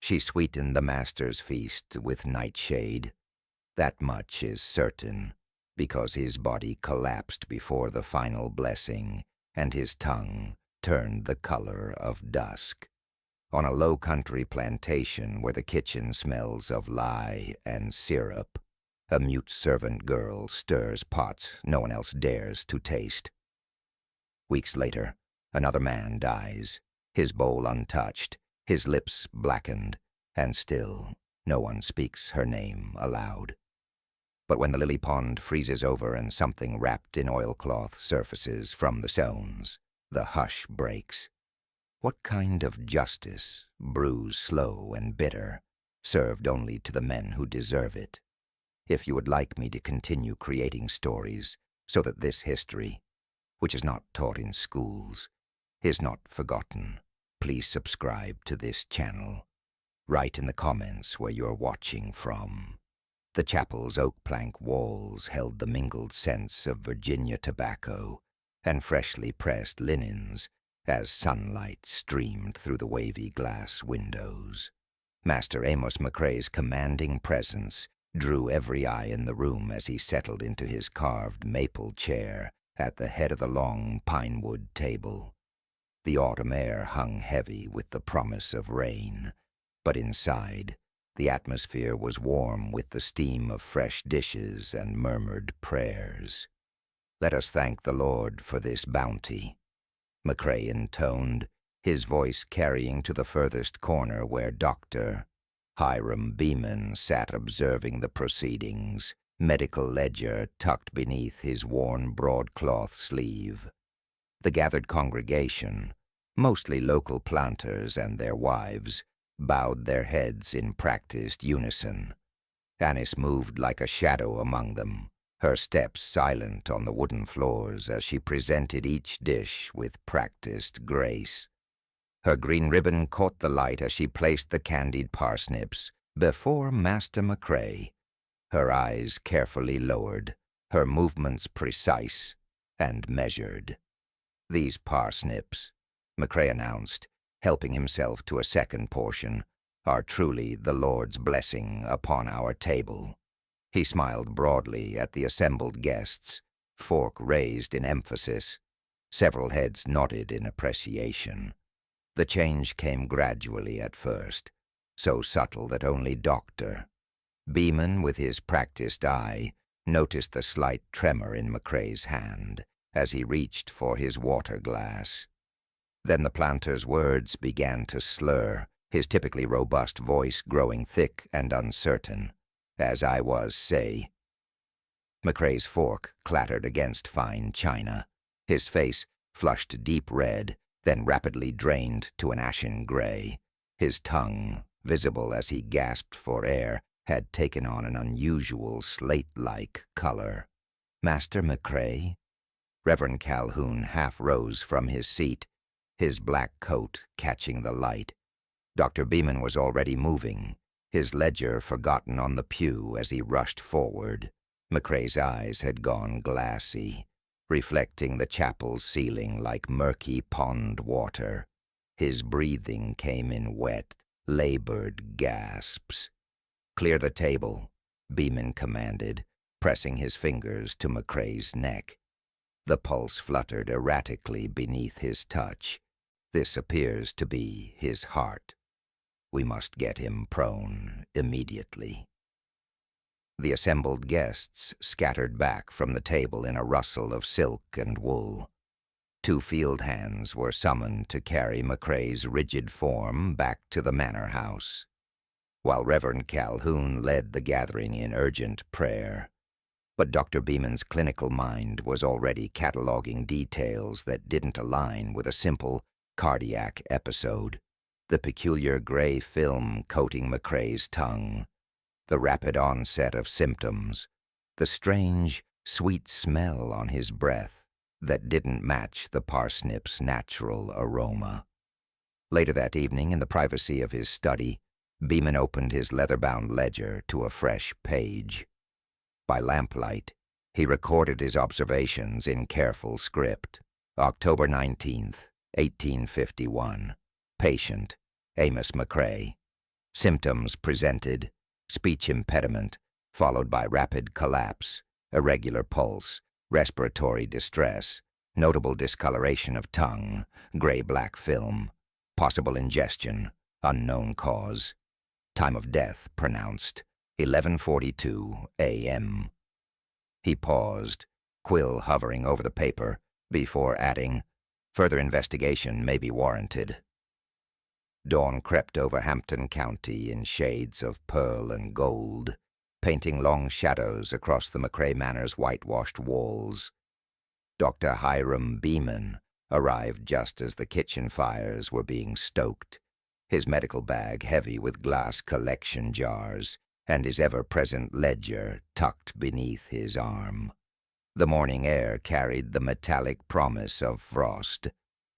She sweetened the master's feast with Nightshade. That much is certain, because his body collapsed before the final blessing, and his tongue turned the color of dusk. On a low-country plantation where the kitchen smells of lye and syrup, a mute servant girl stirs pots no one else dares to taste. Weeks later, another man dies, his bowl untouched, his lips blackened, and still no one speaks her name aloud. But when the lily pond freezes over and something wrapped in oilcloth surfaces from the stones, the hush breaks. What kind of justice, brews slow and bitter, served only to the men who deserve it? If you would like me to continue creating stories so that this history, which is not taught in schools, is not forgotten, please subscribe to this channel. Write in the comments where you're watching from. The chapel's oak plank walls held the mingled scents of Virginia tobacco and freshly pressed linens as sunlight streamed through the wavy glass windows. Master Amos McCrae's commanding presence drew every eye in the room as he settled into his carved maple chair at the head of the long pinewood table. The autumn air hung heavy with the promise of rain, but inside, the atmosphere was warm with the steam of fresh dishes and murmured prayers. "Let us thank the Lord for this bounty," McCrae intoned, his voice carrying to the furthest corner where Dr. Hiram Beeman sat observing the proceedings, medical ledger tucked beneath his worn broadcloth sleeve. The gathered congregation, mostly local planters and their wives, bowed their heads in practiced unison. Annis moved like a shadow among them, her steps silent on the wooden floors as she presented each dish with practiced grace. Her green ribbon caught the light as she placed the candied parsnips before Master McCrae, her eyes carefully lowered, her movements precise and measured. "These parsnips," McCrae announced, helping himself to a second portion, "are truly the Lord's blessing upon our table." He smiled broadly at the assembled guests, fork raised in emphasis. Several heads nodded in appreciation. The change came gradually at first, so subtle that only Dr. Beeman, with his practiced eye, noticed the slight tremor in McCrae's hand as he reached for his water glass. Then the planter's words began to slur, his typically robust voice growing thick and uncertain. "As I was say." McCrae's fork clattered against fine china. His face flushed deep red, then rapidly drained to an ashen gray. His tongue, visible as he gasped for air, had taken on an unusual slate-like color. "Master McCrae?" Reverend Calhoun half rose from his seat, his black coat catching the light. Dr. Beeman was already moving, his ledger forgotten on the pew as he rushed forward. McCrae's eyes had gone glassy, reflecting the chapel's ceiling like murky pond water. His breathing came in wet, labored gasps. "Clear the table," Beeman commanded, pressing his fingers to McCrae's neck. The pulse fluttered erratically beneath his touch. "This appears to be his heart. We must get him prone immediately." The assembled guests scattered back from the table in a rustle of silk and wool. 2 field hands were summoned to carry McCrae's rigid form back to the manor house, while Reverend Calhoun led the gathering in urgent prayer. But Dr. Beeman's clinical mind was already cataloging details that didn't align with a simple cardiac episode. The peculiar gray film coating McCrae's tongue, the rapid onset of symptoms, the strange, sweet smell on his breath that didn't match the parsnip's natural aroma. Later that evening, in the privacy of his study, Beeman opened his leather-bound ledger to a fresh page. By lamplight, he recorded his observations in careful script. October 19th, 1851. Patient, Amos McCrae. Symptoms presented: speech impediment, followed by rapid collapse, irregular pulse, respiratory distress, notable discoloration of tongue, gray-black film, possible ingestion, unknown cause. Time of death pronounced: 11:42 a.m. He paused, quill hovering over the paper, before adding, "Further investigation may be warranted." Dawn crept over Hampton County in shades of pearl and gold, painting long shadows across the Macabre Manor's whitewashed walls. Dr. Hiram Beeman arrived just as the kitchen fires were being stoked, his medical bag heavy with glass collection jars, and his ever-present ledger tucked beneath his arm. The morning air carried the metallic promise of frost,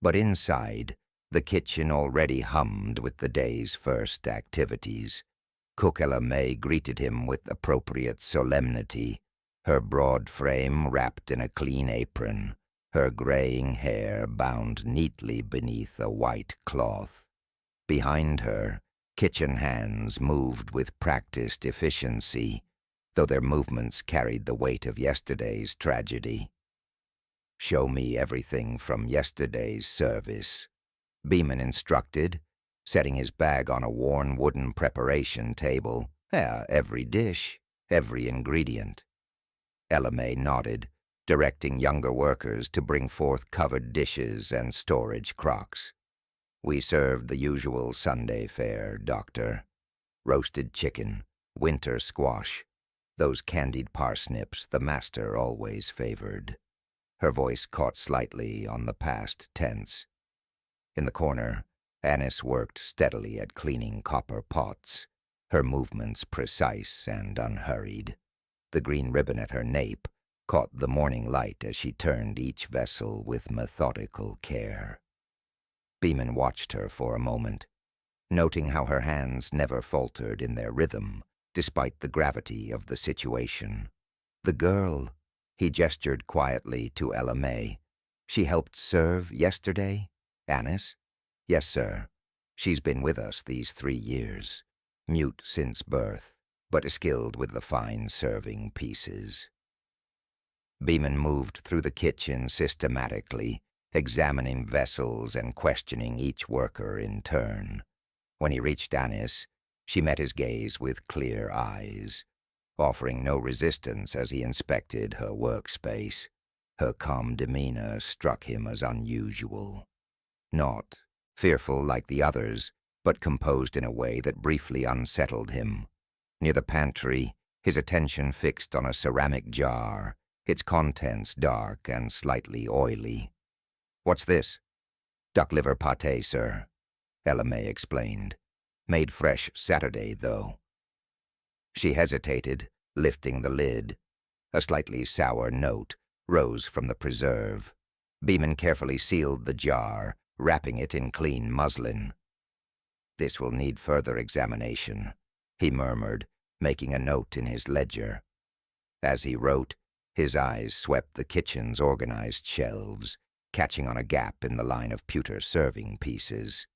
but inside, the kitchen already hummed with the day's first activities. Cook Ella May greeted him with appropriate solemnity, her broad frame wrapped in a clean apron, her graying hair bound neatly beneath a white cloth. Behind her, kitchen hands moved with practiced efficiency, though their movements carried the weight of yesterday's tragedy. "Show me everything from yesterday's service," Beeman instructed, setting his bag on a worn wooden preparation table. Every dish, every ingredient." Ella May nodded, directing younger workers to bring forth covered dishes and storage crocks. "We served the usual Sunday fare, Doctor. Roasted chicken, winter squash, those candied parsnips the master always favored." Her voice caught slightly on the past tense. In the corner, Annis worked steadily at cleaning copper pots, her movements precise and unhurried. The green ribbon at her nape caught the morning light as she turned each vessel with methodical care. Beeman watched her for a moment, noting how her hands never faltered in their rhythm, despite the gravity of the situation. "The girl," he gestured quietly to Ella May. "She helped serve yesterday? Annis?" "Yes, sir. She's been with us these 3 years. Mute since birth, but skilled with the fine serving pieces." Beeman moved through the kitchen systematically, examining vessels and questioning each worker in turn. When he reached Annis, she met his gaze with clear eyes, offering no resistance as he inspected her workspace. Her calm demeanor struck him as unusual. Not fearful like the others, but composed in a way that briefly unsettled him. Near the pantry, his attention fixed on a ceramic jar, its contents dark and slightly oily. "What's this?" "Duck liver pâté, sir," Ella May explained. "Made fresh Saturday, though." She hesitated, lifting the lid. A slightly sour note rose from the preserve. Beeman carefully sealed the jar, wrapping it in clean muslin. "This will need further examination," he murmured, making a note in his ledger. As he wrote, his eyes swept the kitchen's organized shelves, catching on a gap in the line of pewter serving pieces.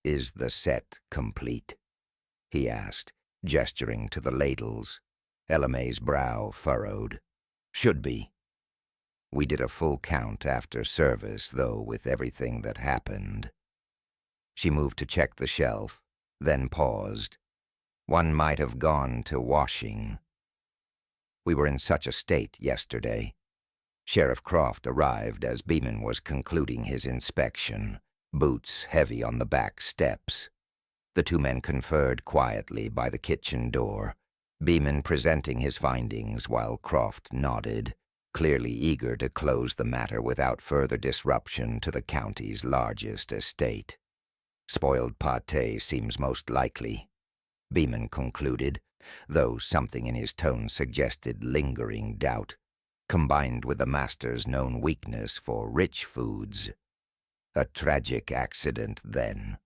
"Is the set complete?" he asked, gesturing to the ladles. Ella May's brow furrowed. "Should be. We did a full count after service, though, with everything that happened." She moved to check the shelf, then paused. "One might have gone to washing. We were in such a state yesterday." Sheriff Croft arrived as Beeman was concluding his inspection, boots heavy on the back steps. The 2 men conferred quietly by the kitchen door, Beeman presenting his findings while Croft nodded, clearly eager to close the matter without further disruption to the county's largest estate. "Spoiled pâté seems most likely," Beeman concluded, though something in his tone suggested lingering doubt, combined with the master's known weakness for rich foods. "A tragic accident, then,"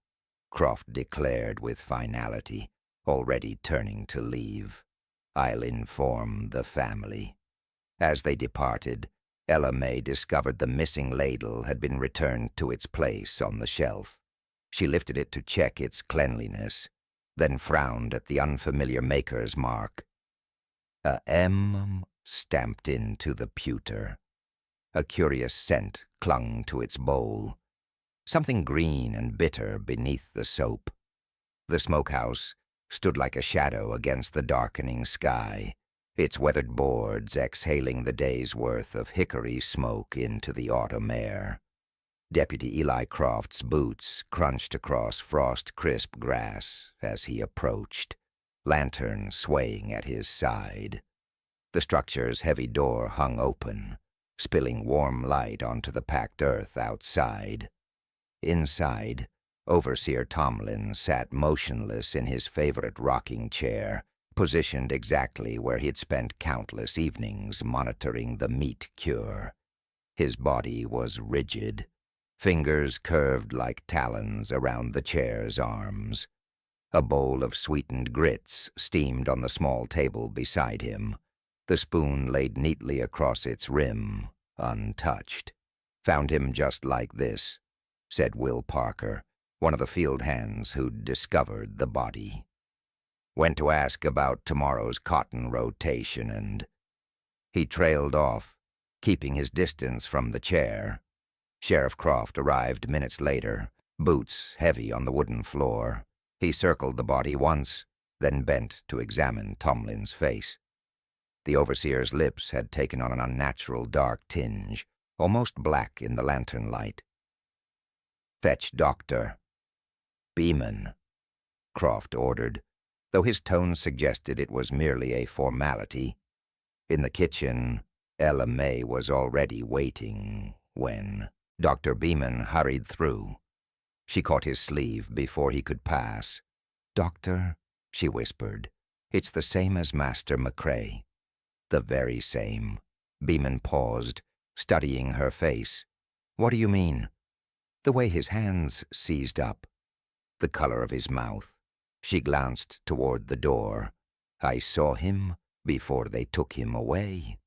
Croft declared with finality, already turning to leave. "I'll inform the family." As they departed, Ella May discovered the missing ladle had been returned to its place on the shelf. She lifted it to check its cleanliness. then frowned at the unfamiliar maker's mark. A M stamped into the pewter. A curious scent clung to its bowl, something green and bitter beneath the soap. The smokehouse stood like a shadow against the darkening sky, its weathered boards exhaling the day's worth of hickory smoke into the autumn air. Deputy Eli Croft's boots crunched across frost-crisp grass as he approached, lantern swaying at his side. The structure's heavy door hung open, spilling warm light onto the packed earth outside. Inside, Overseer Tomlin sat motionless in his favorite rocking chair, positioned exactly where he'd spent countless evenings monitoring the meat cure. His body was rigid, fingers curved like talons around the chair's arms. A bowl of sweetened grits steamed on the small table beside him, the spoon laid neatly across its rim, untouched. "Found him just like this," said Will Parker, one of the field hands who'd discovered the body. "Went to ask about tomorrow's cotton rotation and—" He trailed off, keeping his distance from the chair. Sheriff Croft arrived minutes later, boots heavy on the wooden floor. He circled the body once, then bent to examine Tomlin's face. The overseer's lips had taken on an unnatural dark tinge, almost black in the lantern light. "Fetch doctor." "Beeman," Croft ordered, though his tone suggested it was merely a formality. In the kitchen, Ella May was already waiting when Dr. Beeman hurried through. She caught his sleeve before he could pass. "Doctor," she whispered, "it's the same as Master Macabre." "The very same." Beeman paused, studying her face. "What do you mean?" "The way his hands seized up. The color of his mouth." She glanced toward the door. "I saw him before they took him away."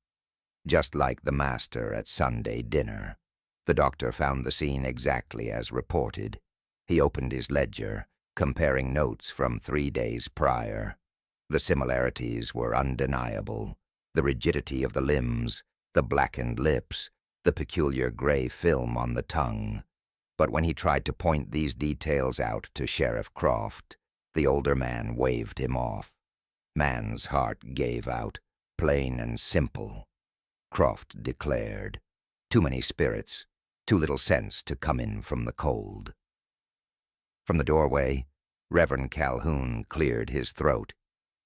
Just like the master at Sunday dinner. The doctor found the scene exactly as reported. He opened his ledger, comparing notes from 3 days prior. The similarities were undeniable. The rigidity of the limbs, the blackened lips, the peculiar gray film on the tongue. But when he tried to point these details out to Sheriff Croft, the older man waved him off. Man's heart gave out, plain and simple. Croft declared. Too many spirits, too little sense to come in from the cold. From the doorway, Reverend Calhoun cleared his throat.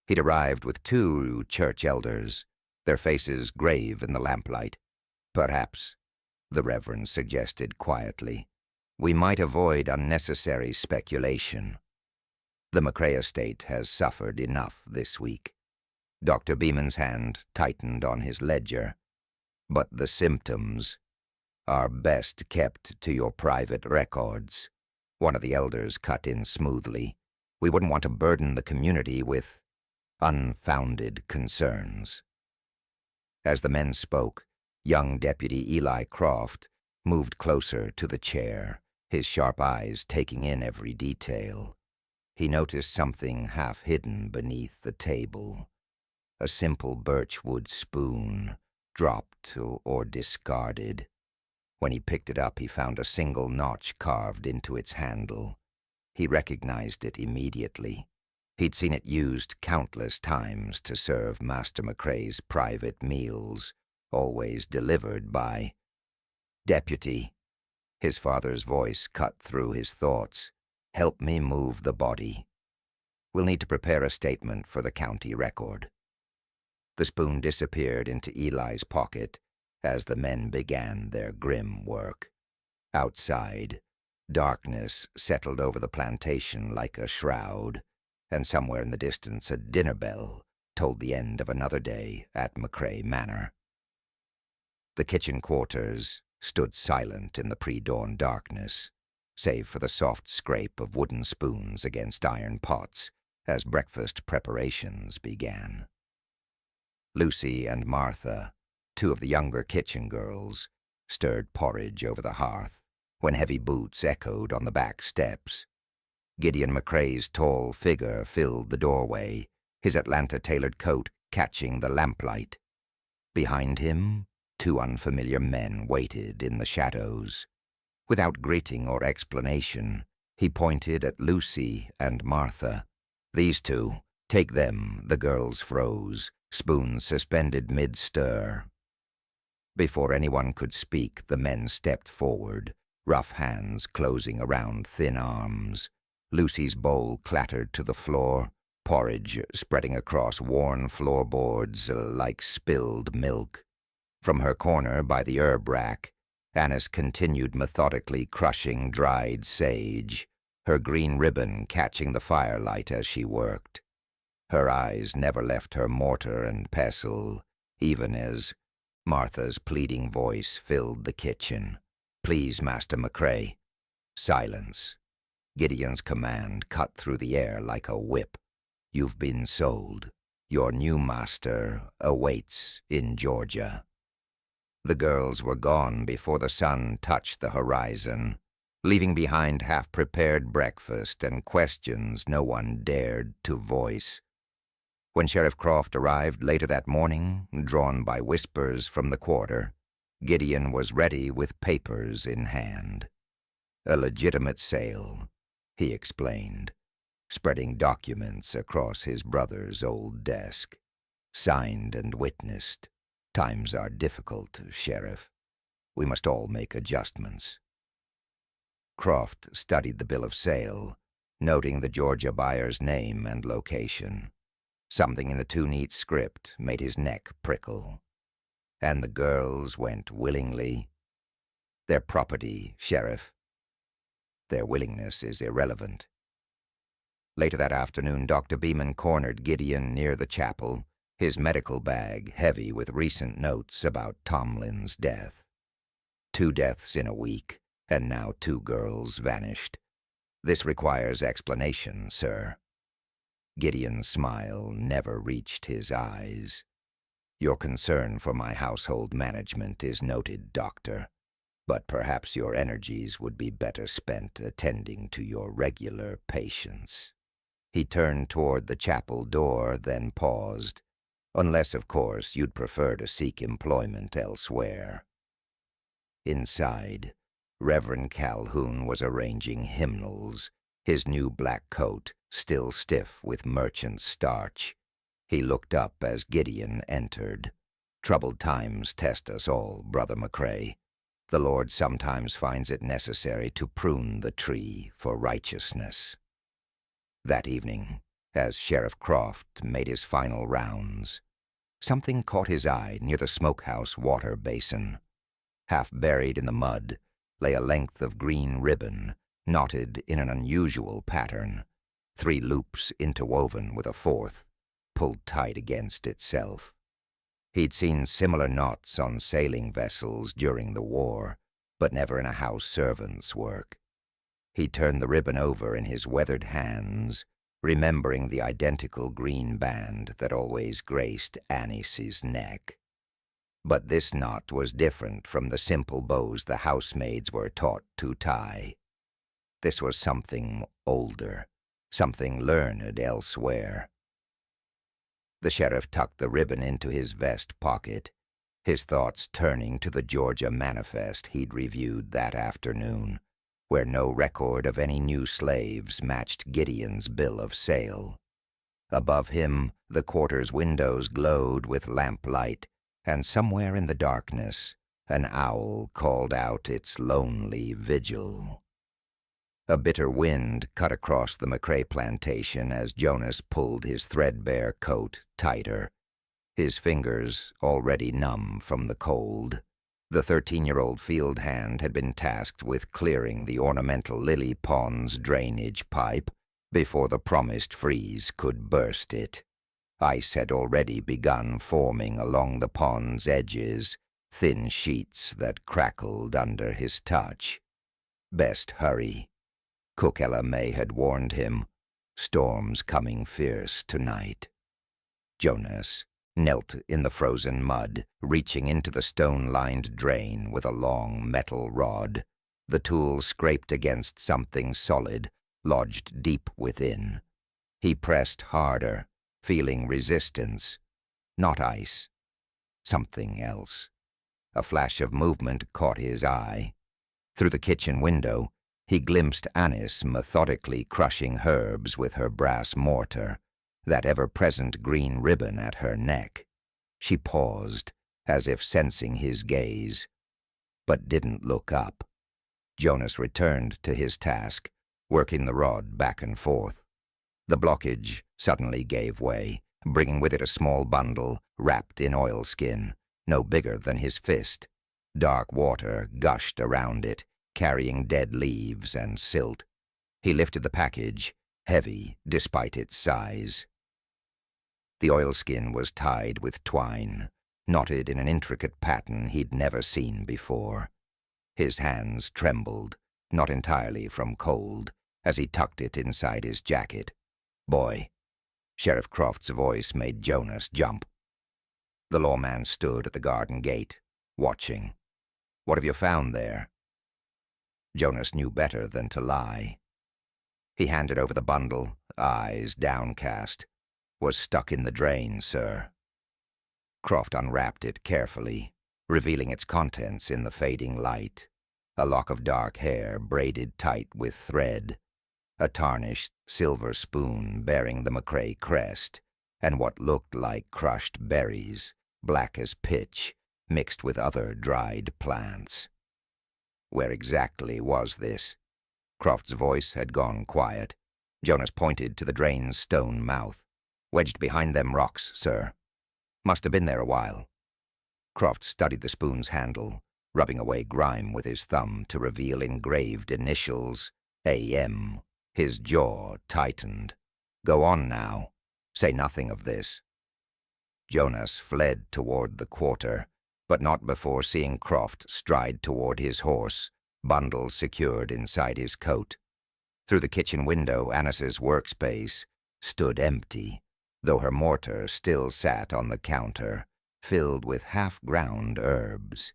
He'd arrived with 2 church elders, their faces grave in the lamplight. "Perhaps," the Reverend suggested quietly, "we might avoid unnecessary speculation. The Macabre estate has suffered enough this week." Dr. Beeman's hand tightened on his ledger. "But the symptoms are best kept to your private records." One of the elders cut in smoothly. "We wouldn't want to burden the community with unfounded concerns." As the men spoke, young Deputy Eli Croft moved closer to the chair, his sharp eyes taking in every detail. He noticed something half hidden beneath the table. A simple birchwood spoon, dropped or discarded. When he picked it up, he found a single notch carved into its handle. He recognized it immediately. He'd seen it used countless times to serve Master Macrae's private meals, always delivered by "Deputy." His father's voice cut through his thoughts. "Help me move the body. We'll need to prepare a statement for the county record." The spoon disappeared into Eli's pocket as the men began their grim work. Outside, darkness settled over the plantation like a shroud, and somewhere in the distance a dinner bell told the end of another day at Macabre Manor. The kitchen quarters stood silent in the pre-dawn darkness, save for the soft scrape of wooden spoons against iron pots as breakfast preparations began. Lucy and Martha, 2 of the younger kitchen girls, stirred porridge over the hearth when heavy boots echoed on the back steps. Gideon McCrae's tall figure filled the doorway, his Atlanta-tailored coat catching the lamplight. Behind him, two unfamiliar men waited in the shadows. Without greeting or explanation, he pointed at Lucy and Martha. "These two, take them," the girls froze, spoons suspended mid-stir. Before anyone could speak, the men stepped forward, rough hands closing around thin arms. Lucy's bowl clattered to the floor, porridge spreading across worn floorboards like spilled milk. From her corner by the herb rack, Annis continued methodically crushing dried sage, her green ribbon catching the firelight as she worked. Her eyes never left her mortar and pestle, even as Martha's pleading voice filled the kitchen. "Please, Master McCrae." Silence. Gideon's command cut through the air like a whip. "You've been sold. Your new master awaits in Georgia." The girls were gone before the sun touched the horizon, leaving behind half-prepared breakfast and questions no one dared to voice. When Sheriff Croft arrived later that morning, drawn by whispers from the quarter, Gideon was ready with papers in hand. "A legitimate sale," he explained, spreading documents across his brother's old desk. "Signed and witnessed. Times are difficult, Sheriff. We must all make adjustments." Croft studied the bill of sale, noting the Georgia buyer's name and location. Something in the too-neat script made his neck prickle. "And the girls went willingly?" "Their property, Sheriff. Their willingness is irrelevant." Later that afternoon, Dr. Beeman cornered Gideon near the chapel, his medical bag heavy with recent notes about Tomlin's death. 2 deaths in a week, and now 2 girls vanished. "This requires explanation, sir." Gideon's smile never reached his eyes. "Your concern for my household management is noted, Doctor, but perhaps your energies would be better spent attending to your regular patients." He turned toward the chapel door, then paused. "Unless, of course, you'd prefer to seek employment elsewhere." Inside, Reverend Calhoun was arranging hymnals, his new black coat still stiff with merchant's starch. He looked up as Gideon entered. "Troubled times test us all, Brother McCrae. The Lord sometimes finds it necessary to prune the tree for righteousness." That evening, as Sheriff Croft made his final rounds, something caught his eye near the smokehouse water basin. Half buried in the mud lay a length of green ribbon, knotted in an unusual pattern, 3 loops interwoven with a 4th, pulled tight against itself. He'd seen similar knots on sailing vessels during the war, but never in a house servant's work. He turned the ribbon over in his weathered hands, remembering the identical green band that always graced Annis's neck. But this knot was different from the simple bows the housemaids were taught to tie. This was something older, something learned elsewhere. The sheriff tucked the ribbon into his vest pocket, his thoughts turning to the Georgia Manifest he'd reviewed that afternoon, where no record of any new slaves matched Gideon's bill of sale. Above him, the quarter's windows glowed with lamplight, and somewhere in the darkness, an owl called out its lonely vigil. A bitter wind cut across the McCrae plantation as Jonas pulled his threadbare coat tighter, his fingers already numb from the cold. The 13-year-old field hand had been tasked with clearing the ornamental lily pond's drainage pipe before the promised freeze could burst it. Ice had already begun forming along the pond's edges, thin sheets that crackled under his touch. Best hurry. Cook Ella May had warned him. Storms coming fierce tonight. Jonas knelt in the frozen mud, reaching into the stone-lined drain with a long metal rod. The tool scraped against something solid, lodged deep within. He pressed harder, feeling resistance. Not ice. Something else. A flash of movement caught his eye. Through the kitchen window, he glimpsed Annis methodically crushing herbs with her brass mortar, that ever-present green ribbon at her neck. She paused, as if sensing his gaze, but didn't look up. Jonas returned to his task, working the rod back and forth. The blockage suddenly gave way, bringing with it a small bundle wrapped in oilskin, no bigger than his fist. Dark water gushed around it, carrying dead leaves and silt. He lifted the package, heavy despite its size. The oilskin was tied with twine, knotted in an intricate pattern he'd never seen before. His hands trembled, not entirely from cold, as he tucked it inside his jacket. "Boy." Sheriff Croft's voice made Jonas jump. The lawman stood at the garden gate, watching. "What have you found there?" Jonas knew better than to lie. He handed over the bundle, eyes downcast. "Was stuck in the drain, sir." Croft unwrapped it carefully, revealing its contents in the fading light. A lock of dark hair braided tight with thread, a tarnished silver spoon bearing the Macabre crest, and what looked like crushed berries, black as pitch, mixed with other dried plants. Where exactly was this? Croft's voice had gone quiet. Jonas pointed to the drain's stone mouth. "Wedged behind them rocks, sir. Must have been there a while." Croft studied the spoon's handle, rubbing away grime with his thumb to reveal engraved initials, A.M. His jaw tightened. "Go on now. Say nothing of this." Jonas fled toward the quarter, but not before seeing Croft stride toward his horse, bundle secured inside his coat. Through the kitchen window, Annis's workspace stood empty, though her mortar still sat on the counter, filled with half-ground herbs.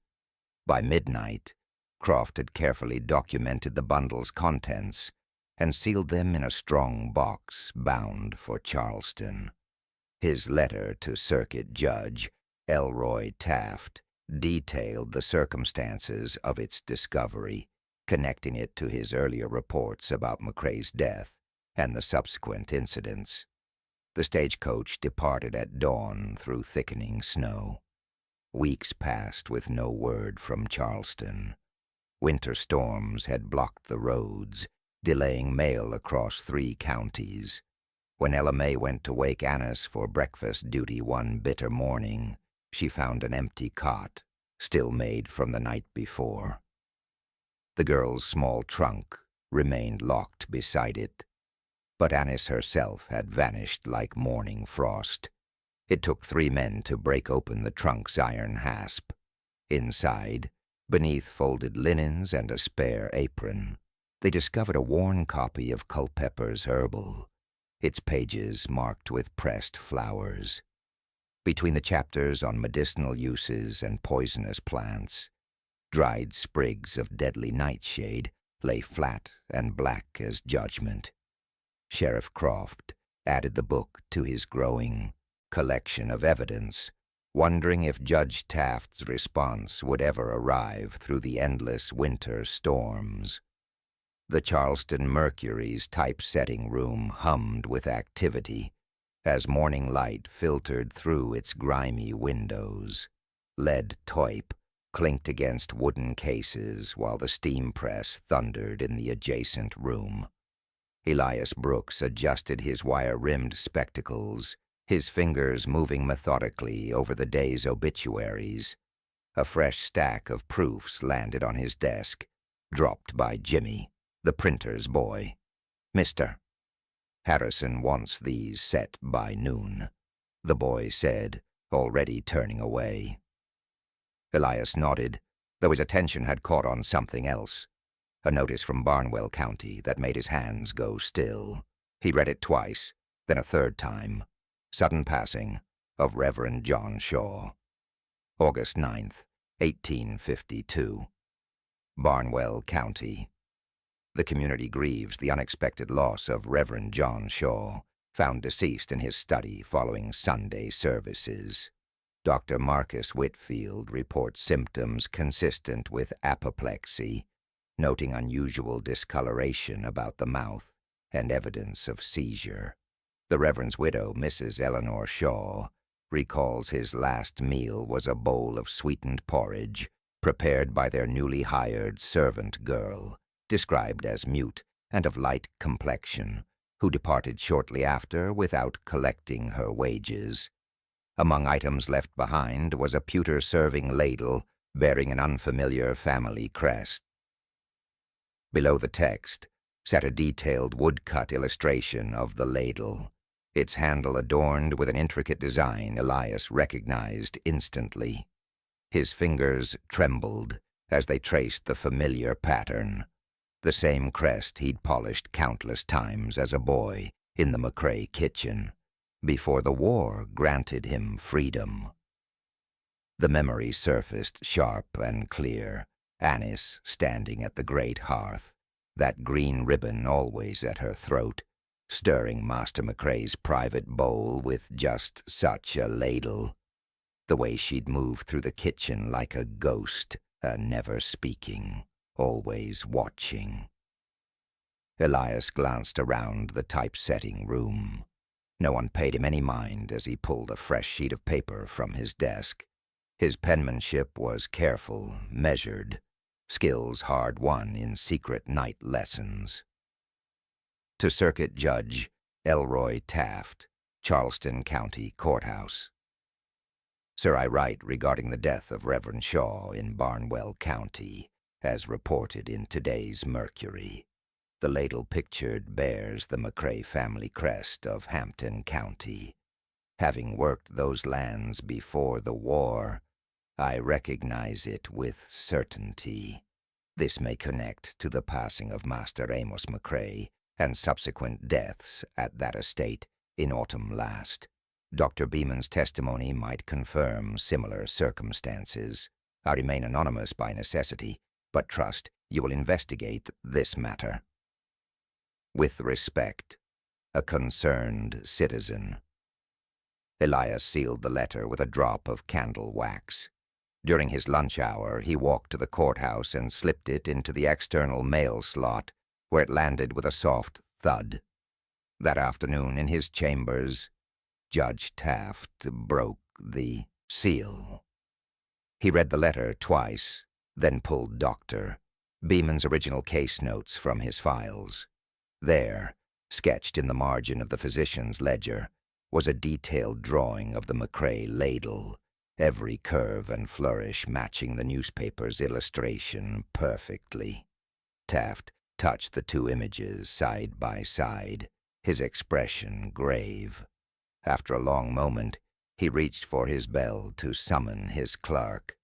By midnight, Croft had carefully documented the bundle's contents and sealed them in a strong box bound for Charleston. His letter to Circuit Judge Elroy Taft detailed the circumstances of its discovery, connecting it to his earlier reports about Macrae's death and the subsequent incidents. The stagecoach departed at dawn through thickening snow. Weeks passed with no word from Charleston. Winter storms had blocked the roads, delaying mail across 3 counties. When Ella May went to wake Annis for breakfast duty one bitter morning, she found an empty cot, still made from the night before. The girl's small trunk remained locked beside it, but Annis herself had vanished like morning frost. It took 3 men to break open the trunk's iron hasp. Inside, beneath folded linens and a spare apron, they discovered a worn copy of Culpepper's Herbal, its pages marked with pressed flowers. Between the chapters on medicinal uses and poisonous plants, dried sprigs of deadly nightshade lay flat and black as judgment. Sheriff Croft added the book to his growing collection of evidence, wondering if Judge Taft's response would ever arrive through the endless winter storms. The Charleston Mercury's typesetting room hummed with activity as morning light filtered through its grimy windows. Lead toip clinked against wooden cases while the steam press thundered in the adjacent room. Elias Brooks adjusted his wire-rimmed spectacles, his fingers moving methodically over the day's obituaries. A fresh stack of proofs landed on his desk, dropped by Jimmy, the printer's boy. "Mister, Harrison wants these set by noon," the boy said, already turning away. Elias nodded, though his attention had caught on something else. A notice from Barnwell County that made his hands go still. He read it twice, then a third time. Sudden passing of Reverend John Shaw. August 9th, 1852. Barnwell County. The community grieves the unexpected loss of Reverend John Shaw, found deceased in his study following Sunday services. Dr. Marcus Whitfield reports symptoms consistent with apoplexy, noting unusual discoloration about the mouth and evidence of seizure. The Reverend's widow, Mrs. Eleanor Shaw, recalls his last meal was a bowl of sweetened porridge prepared by their newly hired servant girl, described as mute and of light complexion, who departed shortly after without collecting her wages. Among items left behind was a pewter serving ladle bearing an unfamiliar family crest. Below the text sat a detailed woodcut illustration of the ladle, its handle adorned with an intricate design Elias recognized instantly. His fingers trembled as they traced the familiar pattern, the same crest he'd polished countless times as a boy in the Macabre kitchen, before the war granted him freedom. The memory surfaced sharp and clear, Annis standing at the great hearth, that green ribbon always at her throat, stirring Master Macrae's private bowl with just such a ladle. The way she'd move through the kitchen like a ghost, never speaking, always watching. Elias glanced around the typesetting room. No one paid him any mind as he pulled a fresh sheet of paper from his desk. His penmanship was careful, measured, skills hard-won in secret night lessons. To Circuit Judge Elroy Taft, Charleston County Courthouse. Sir, I write regarding the death of Reverend Shaw in Barnwell County, as reported in today's Mercury. The ladle pictured bears the Macabre family crest of Hampton County. Having worked those lands before the war, I recognize it with certainty. This may connect to the passing of Master Amos Macabre and subsequent deaths at that estate in autumn last. Dr. Beeman's testimony might confirm similar circumstances. I remain anonymous by necessity, but trust you will investigate this matter. With respect, a concerned citizen. Elias sealed the letter with a drop of candle wax. During his lunch hour, he walked to the courthouse and slipped it into the external mail slot, where it landed with a soft thud. That afternoon in his chambers, Judge Taft broke the seal. He read the letter twice, then pulled Dr. Beeman's original case notes from his files. There, sketched in the margin of the physician's ledger, was a detailed drawing of the Macabre ladle, every curve and flourish matching the newspaper's illustration perfectly. Taft touched the two images side by side, his expression grave. After a long moment, he reached for his bell to summon his clerk.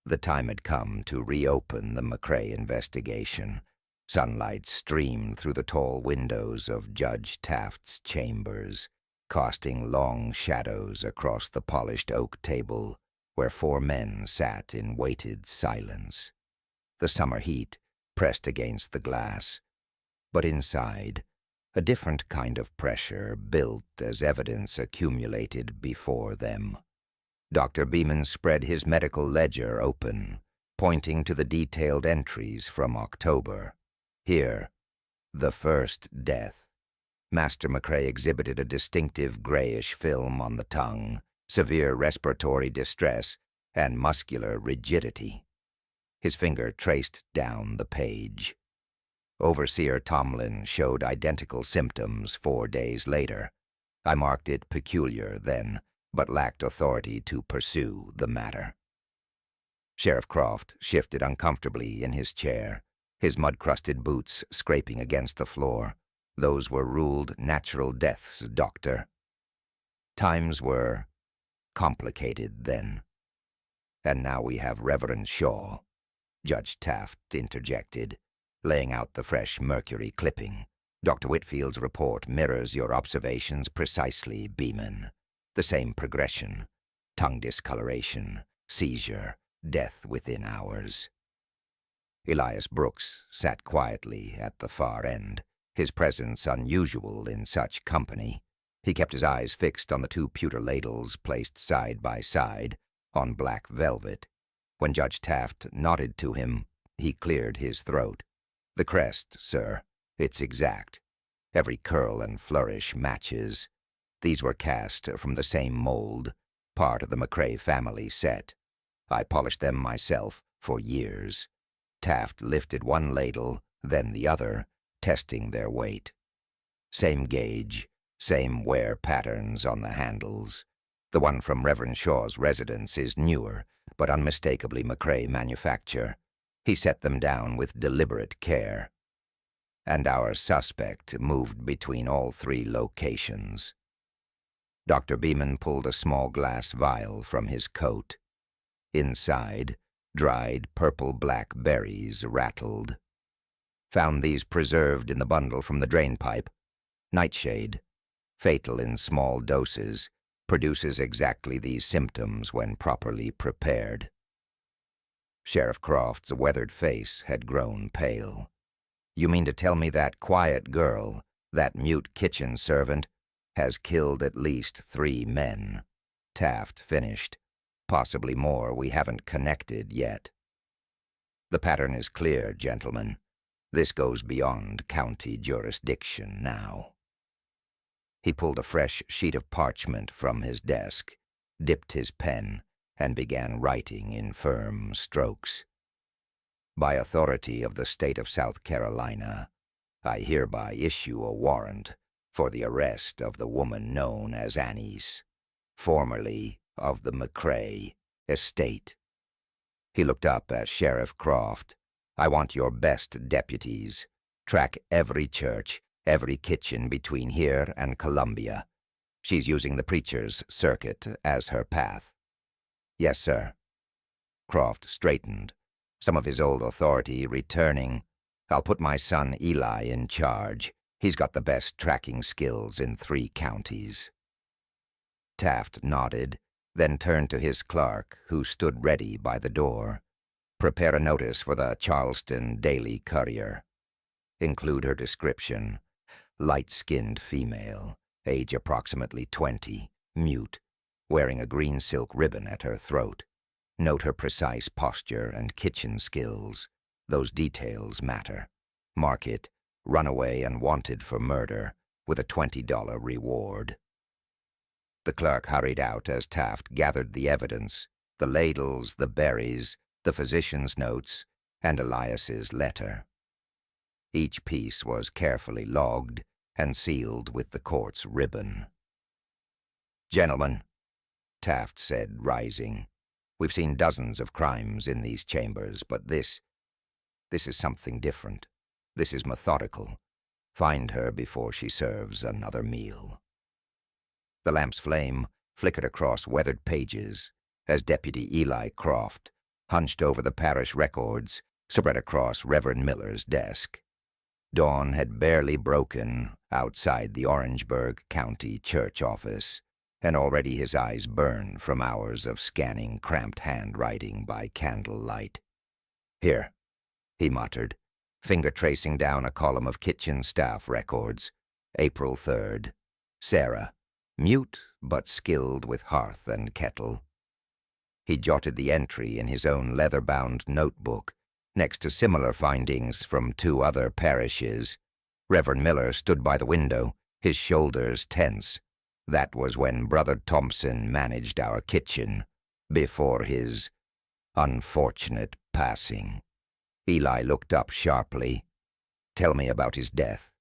The time had come to reopen the Macabre investigation. Sunlight streamed through the tall windows of Judge Taft's chambers, casting long shadows across the polished oak table where 4 men sat in weighted silence. The summer heat pressed against the glass, but inside, a different kind of pressure built as evidence accumulated before them. Dr. Beeman spread his medical ledger open, pointing to the detailed entries from October. Here, the first death. Master Macabre exhibited a distinctive grayish film on the tongue, severe respiratory distress, and muscular rigidity. His finger traced down the page. Overseer Tomlin showed identical symptoms 4 days later. I marked it peculiar then, but lacked authority to pursue the matter. Sheriff Croft shifted uncomfortably in his chair, his mud-crusted boots scraping against the floor. Those were ruled natural deaths, Doctor. Times were complicated then. And now we have Reverend Shaw, Judge Taft interjected, laying out the fresh Mercury clipping. Dr. Whitfield's report mirrors your observations precisely, Beeman. The same progression: tongue discoloration, seizure, death within hours. Elias Brooks sat quietly at the far end, his presence unusual in such company. He kept his eyes fixed on the two pewter ladles placed side by side on black velvet. When Judge Taft nodded to him, he cleared his throat. "The crest, sir. It's exact. Every curl and flourish matches. These were cast from the same mold, part of the Macabre family set. I polished them myself for years." Taft lifted one ladle, then the other, testing their weight. Same gauge, same wear patterns on the handles. The one from Reverend Shaw's residence is newer, but unmistakably Macabre manufacture. He set them down with deliberate care. And our suspect moved between all three locations. Dr. Beeman pulled a small glass vial from his coat. Inside, dried purple-black berries rattled. "Found these preserved in the bundle from the drainpipe. Nightshade, fatal in small doses, produces exactly these symptoms when properly prepared." Sheriff Croft's weathered face had grown pale. "You mean to tell me that quiet girl, that mute kitchen servant, has killed at least 3 men?" Taft finished. "Possibly more we haven't connected yet." "The pattern is clear, gentlemen. This goes beyond county jurisdiction now." He pulled a fresh sheet of parchment from his desk, dipped his pen, and began writing in firm strokes. "By authority of the state of South Carolina, I hereby issue a warrant for the arrest of the woman known as Annis, formerly of the Macabre estate." He looked up at Sheriff Croft. "I want your best deputies. Track every church, every kitchen between here and Columbia. She's using the preacher's circuit as her path." "Yes, sir." Croft straightened, some of his old authority returning. "I'll put my son Eli in charge. He's got the best tracking skills in 3 counties. Taft nodded, then turned to his clerk, who stood ready by the door. "Prepare a notice for the Charleston Daily Courier. Include her description. Light-skinned female, age approximately 20, mute, wearing a green silk ribbon at her throat. Note her precise posture and kitchen skills. Those details matter. Mark it, runaway and wanted for murder, with a $20 reward." The clerk hurried out as Taft gathered the evidence, the ladles, the berries, the physician's notes, and Elias's letter. Each piece was carefully logged and sealed with the court's ribbon. "Gentlemen," Taft said, rising, "we've seen dozens of crimes in these chambers, but this is something different. This is methodical. Find her before she serves another meal." The lamp's flame flickered across weathered pages as Deputy Eli Croft hunched over the parish records spread across Reverend Miller's desk. Dawn had barely broken outside the Orangeburg County Church office, and already his eyes burned from hours of scanning cramped handwriting by candlelight. "Here," he muttered, finger tracing down a column of kitchen staff records. April 3rd. Sarah, mute but skilled with hearth and kettle. He jotted the entry in his own leather-bound notebook, next to similar findings from 2 other parishes. Reverend Miller stood by the window, his shoulders tense. That was when Brother Thompson managed our kitchen, before his unfortunate passing. Eli looked up sharply. "Tell me about his death."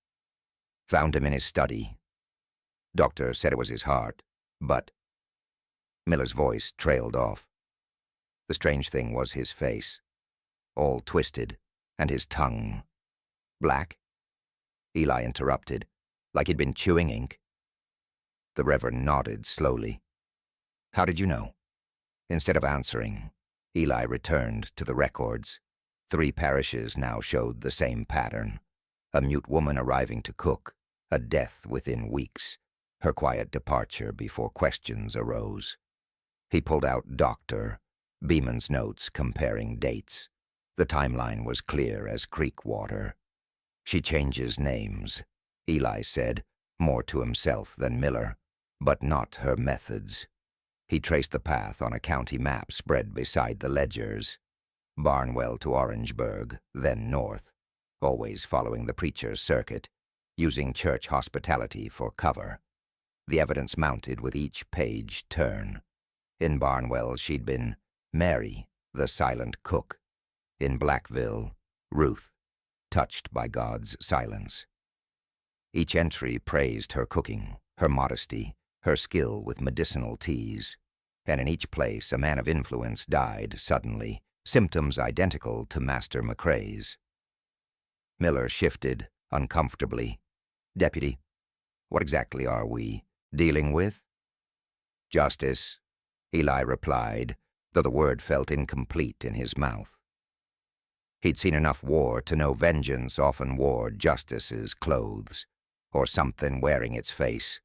"Found him in his study. Doctor said it was his heart, but—" Miller's voice trailed off. The strange thing was his face, all twisted, and his tongue. "Black?" Eli interrupted, like he'd been chewing ink. The Reverend nodded slowly. "How did you know?" Instead of answering, Eli returned to the records. 3 parishes now showed the same pattern. A mute woman arriving to cook, a death within weeks, her quiet departure before questions arose. He pulled out Dr. Beeman's notes comparing dates. The timeline was clear as creek water. She changes names, Eli said, more to himself than Miller, but not her methods. He traced the path on a county map spread beside the ledgers. Barnwell to Orangeburg, then north, always following the preacher's circuit, using church hospitality for cover. The evidence mounted with each page turn. In Barnwell she'd been Mary, the silent cook. In Blackville, Ruth, touched by God's silence. Each entry praised her cooking, her modesty, her skill with medicinal teas, and in each place a man of influence died suddenly, symptoms identical to Master Macrae's. Miller shifted uncomfortably. "Deputy, what exactly are we dealing with?" "Justice," Eli replied, though the word felt incomplete in his mouth. He'd seen enough war to know vengeance often wore justice's clothes, or something wearing its face.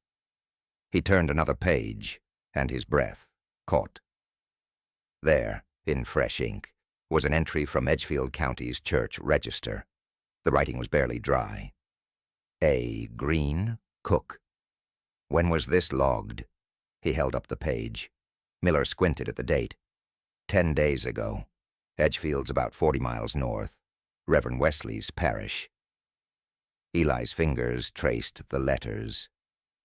He turned another page, and his breath caught. There, in fresh ink, was an entry from Edgefield County's church register. The writing was barely dry. A. Green, cook. When was this logged? He held up the page. Miller squinted at the date. 10 days ago. Edgefield's about 40 miles north. Reverend Wesley's parish. Eli's fingers traced the letters.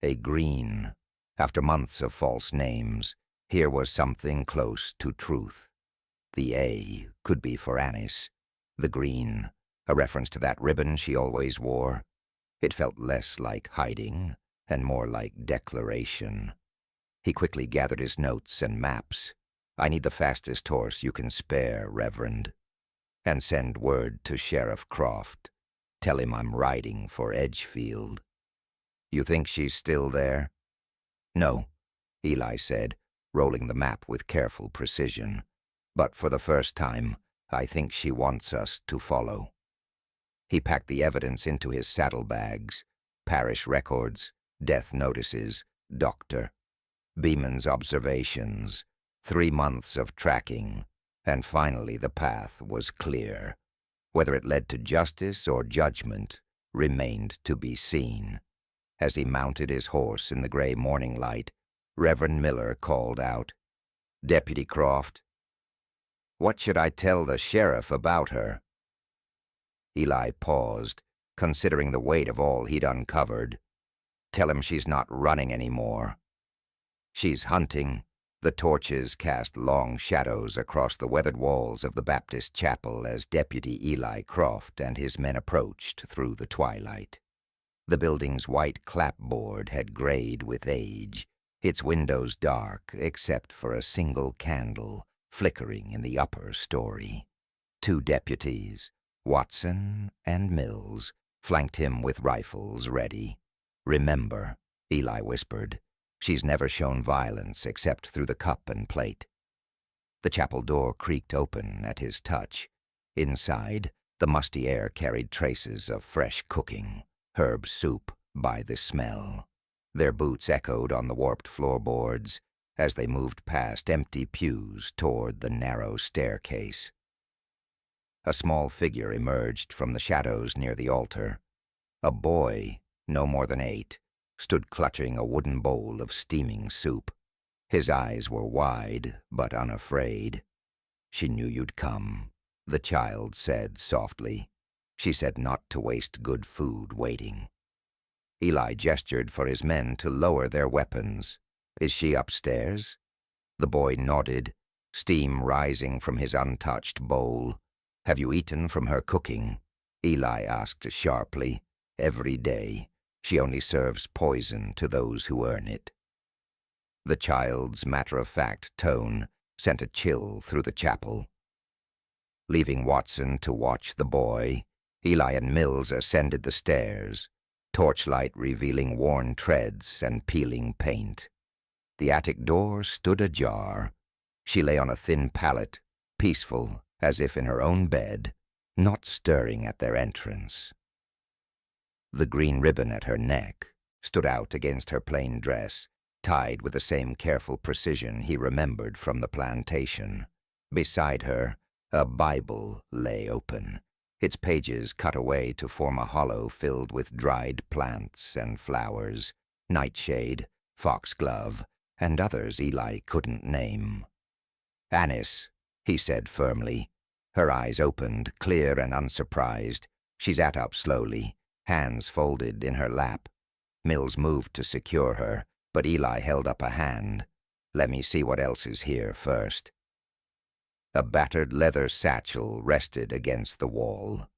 A Green. After months of false names, here was something close to truth. The A could be for Annis. The Green, a reference to that ribbon she always wore. It felt less like hiding and more like declaration. He quickly gathered his notes and maps. "I need the fastest horse you can spare, Reverend. And send word to Sheriff Croft. Tell him I'm riding for Edgefield." "You think she's still there?" "No," Eli said, rolling the map with careful precision. "But for the first time, I think she wants us to follow." He packed the evidence into his saddlebags: parish records, death notices, doctor, Beeman's observations, 3 months of tracking, and finally the path was clear. Whether it led to justice or judgment remained to be seen. As he mounted his horse in the gray morning light, Reverend Miller called out, "Deputy Croft, what should I tell the sheriff about her?" Eli paused, considering the weight of all he'd uncovered. "Tell him she's not running anymore. She's hunting." The torches cast long shadows across the weathered walls of the Baptist chapel as Deputy Eli Croft and his men approached through the twilight. The building's white clapboard had grayed with age, its windows dark except for a single candle flickering in the upper story. 2 deputies, Watson and Mills, flanked him with rifles ready. "Remember," Eli whispered, "she's never shown violence except through the cup and plate." The chapel door creaked open at his touch. Inside, the musty air carried traces of fresh cooking, herb soup by the smell. Their boots echoed on the warped floorboards as they moved past empty pews toward the narrow staircase. A small figure emerged from the shadows near the altar. A boy, no more than 8, stood clutching a wooden bowl of steaming soup. His eyes were wide, but unafraid. "She knew you'd come," the child said softly. "She said not to waste good food waiting." Eli gestured for his men to lower their weapons. "Is she upstairs?" The boy nodded, steam rising from his untouched bowl. "Have you eaten from her cooking?" Eli asked sharply. "Every day. She only serves poison to those who earn it." The child's matter-of-fact tone sent a chill through the chapel. Leaving Watson to watch the boy, Eli and Mills ascended the stairs, torchlight revealing worn treads and peeling paint. The attic door stood ajar. She lay on a thin pallet, peaceful as if in her own bed, not stirring at their entrance. The green ribbon at her neck stood out against her plain dress, tied with the same careful precision he remembered from the plantation. Beside her, A Bible lay open, its pages cut away to form a hollow filled with dried plants and flowers, nightshade, foxglove, and others Eli couldn't name. "Annis," he said firmly. Her eyes opened, clear and unsurprised. She sat up slowly, hands folded in her lap. Mills moved to secure her, but Eli held up a hand. "Let me see what else is here first." A battered leather satchel rested against the wall.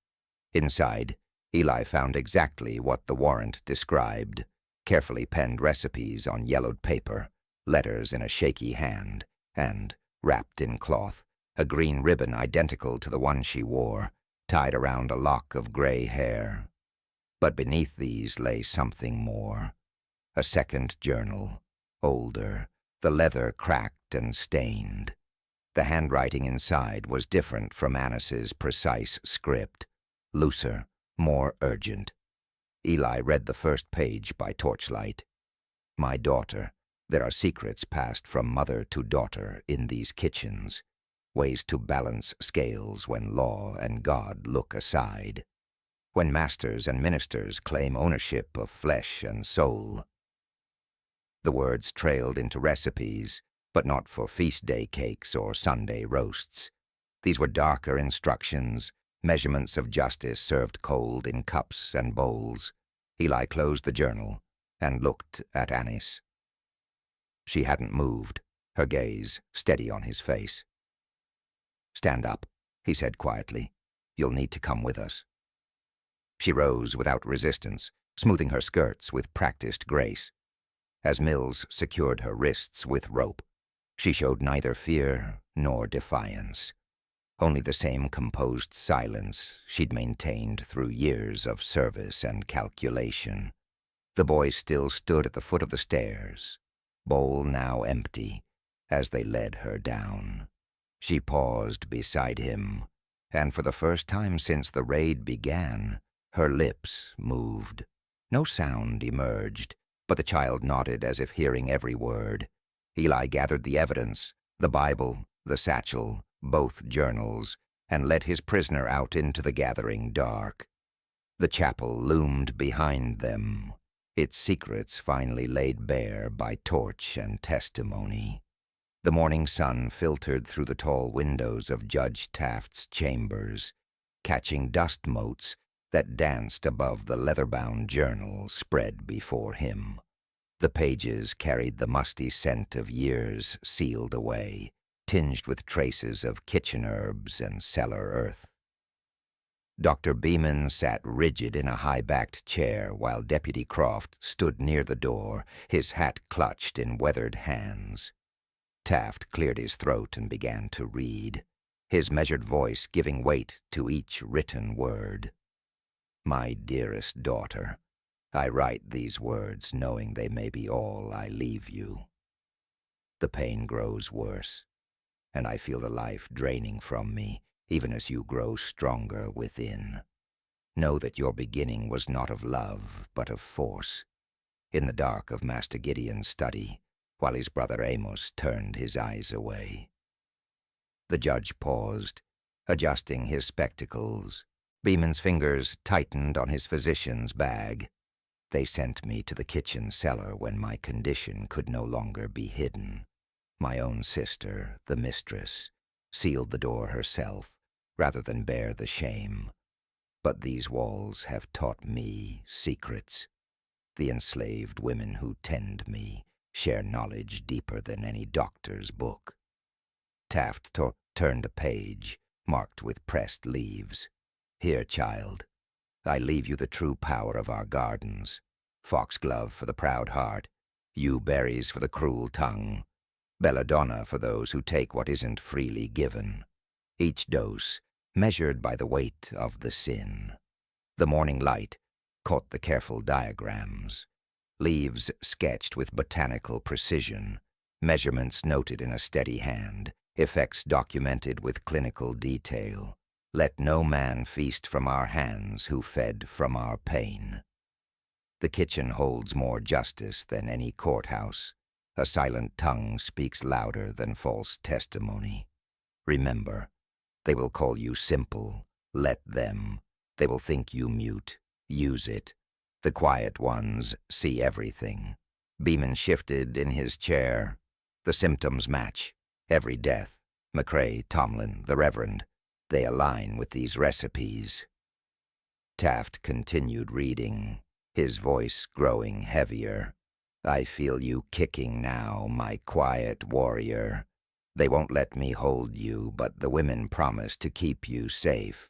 Inside, Eli found exactly what the warrant described: carefully penned recipes on yellowed paper, letters in a shaky hand, and, wrapped in cloth, a green ribbon identical to the one she wore, tied around a lock of gray hair. But beneath these lay something more. A second journal, older, the leather cracked and stained. The handwriting inside was different from Annis's precise script, looser, more urgent. Eli read the first page by torchlight. "My daughter, there are secrets passed from mother to daughter in these kitchens, ways to balance scales when law and God look aside, when masters and ministers claim ownership of flesh and soul." The words trailed into recipes, but not for feast day cakes or Sunday roasts. These were darker instructions, measurements of justice served cold in cups and bowls. Eli closed the journal and looked at Annis. She hadn't moved, her gaze steady on his face. "Stand up," he said quietly. "You'll need to come with us." She rose without resistance, smoothing her skirts with practiced grace. As Mills secured her wrists with rope, she showed neither fear nor defiance, only the same composed silence she'd maintained through years of service and calculation. The boy still stood at the foot of the stairs, bowl now empty, as they led her down. She paused beside him, and for the first time since the raid began, her lips moved. No sound emerged, but the child nodded as if hearing every word. Eli gathered the evidence, the Bible, the satchel, both journals, and led his prisoner out into the gathering dark. The chapel loomed behind them, its secrets finally laid bare by torch and testimony. The morning sun filtered through the tall windows of Judge Taft's chambers, catching dust motes that danced above the leather-bound journal spread before him. The pages carried the musty scent of years sealed away, tinged with traces of kitchen herbs and cellar earth. Dr. Beeman sat rigid in a high-backed chair while Deputy Croft stood near the door, his hat clutched in weathered hands. Taft cleared his throat and began to read, his measured voice giving weight to each written word. "My dearest daughter, I write these words knowing they may be all I leave you. The pain grows worse, and I feel the life draining from me, even as you grow stronger within. Know that your beginning was not of love, but of force. In the dark of Master Gideon's study, while his brother Amos turned his eyes away." The judge paused, adjusting his spectacles. Beeman's fingers tightened on his physician's bag. "They sent me to the kitchen cellar when my condition could no longer be hidden. My own sister, the mistress, sealed the door herself, rather than bear the shame. But these walls have taught me secrets. The enslaved women who tend me share knowledge deeper than any doctor's book." Taft turned a page, marked with pressed leaves. "Here, child, I leave you the true power of our gardens. Foxglove for the proud heart, yew berries for the cruel tongue, belladonna for those who take what isn't freely given. Each dose measured by the weight of the sin. The morning light caught the careful diagrams, leaves sketched with botanical precision, measurements noted in a steady hand, effects documented with clinical detail. Let no man feast from our hands who fed from our pain. The kitchen holds more justice than any courthouse. A silent tongue speaks louder than false testimony. Remember, They will call you simple. Let them. They will think you mute. Use it. The quiet ones see everything. Beeman shifted in his chair. The symptoms match. Every death. Macrae, Tomlin, the Reverend. They align with these recipes. Taft continued reading, his voice growing heavier. I feel you kicking now, my quiet warrior. They won't let me hold you, but the women promise to keep you safe.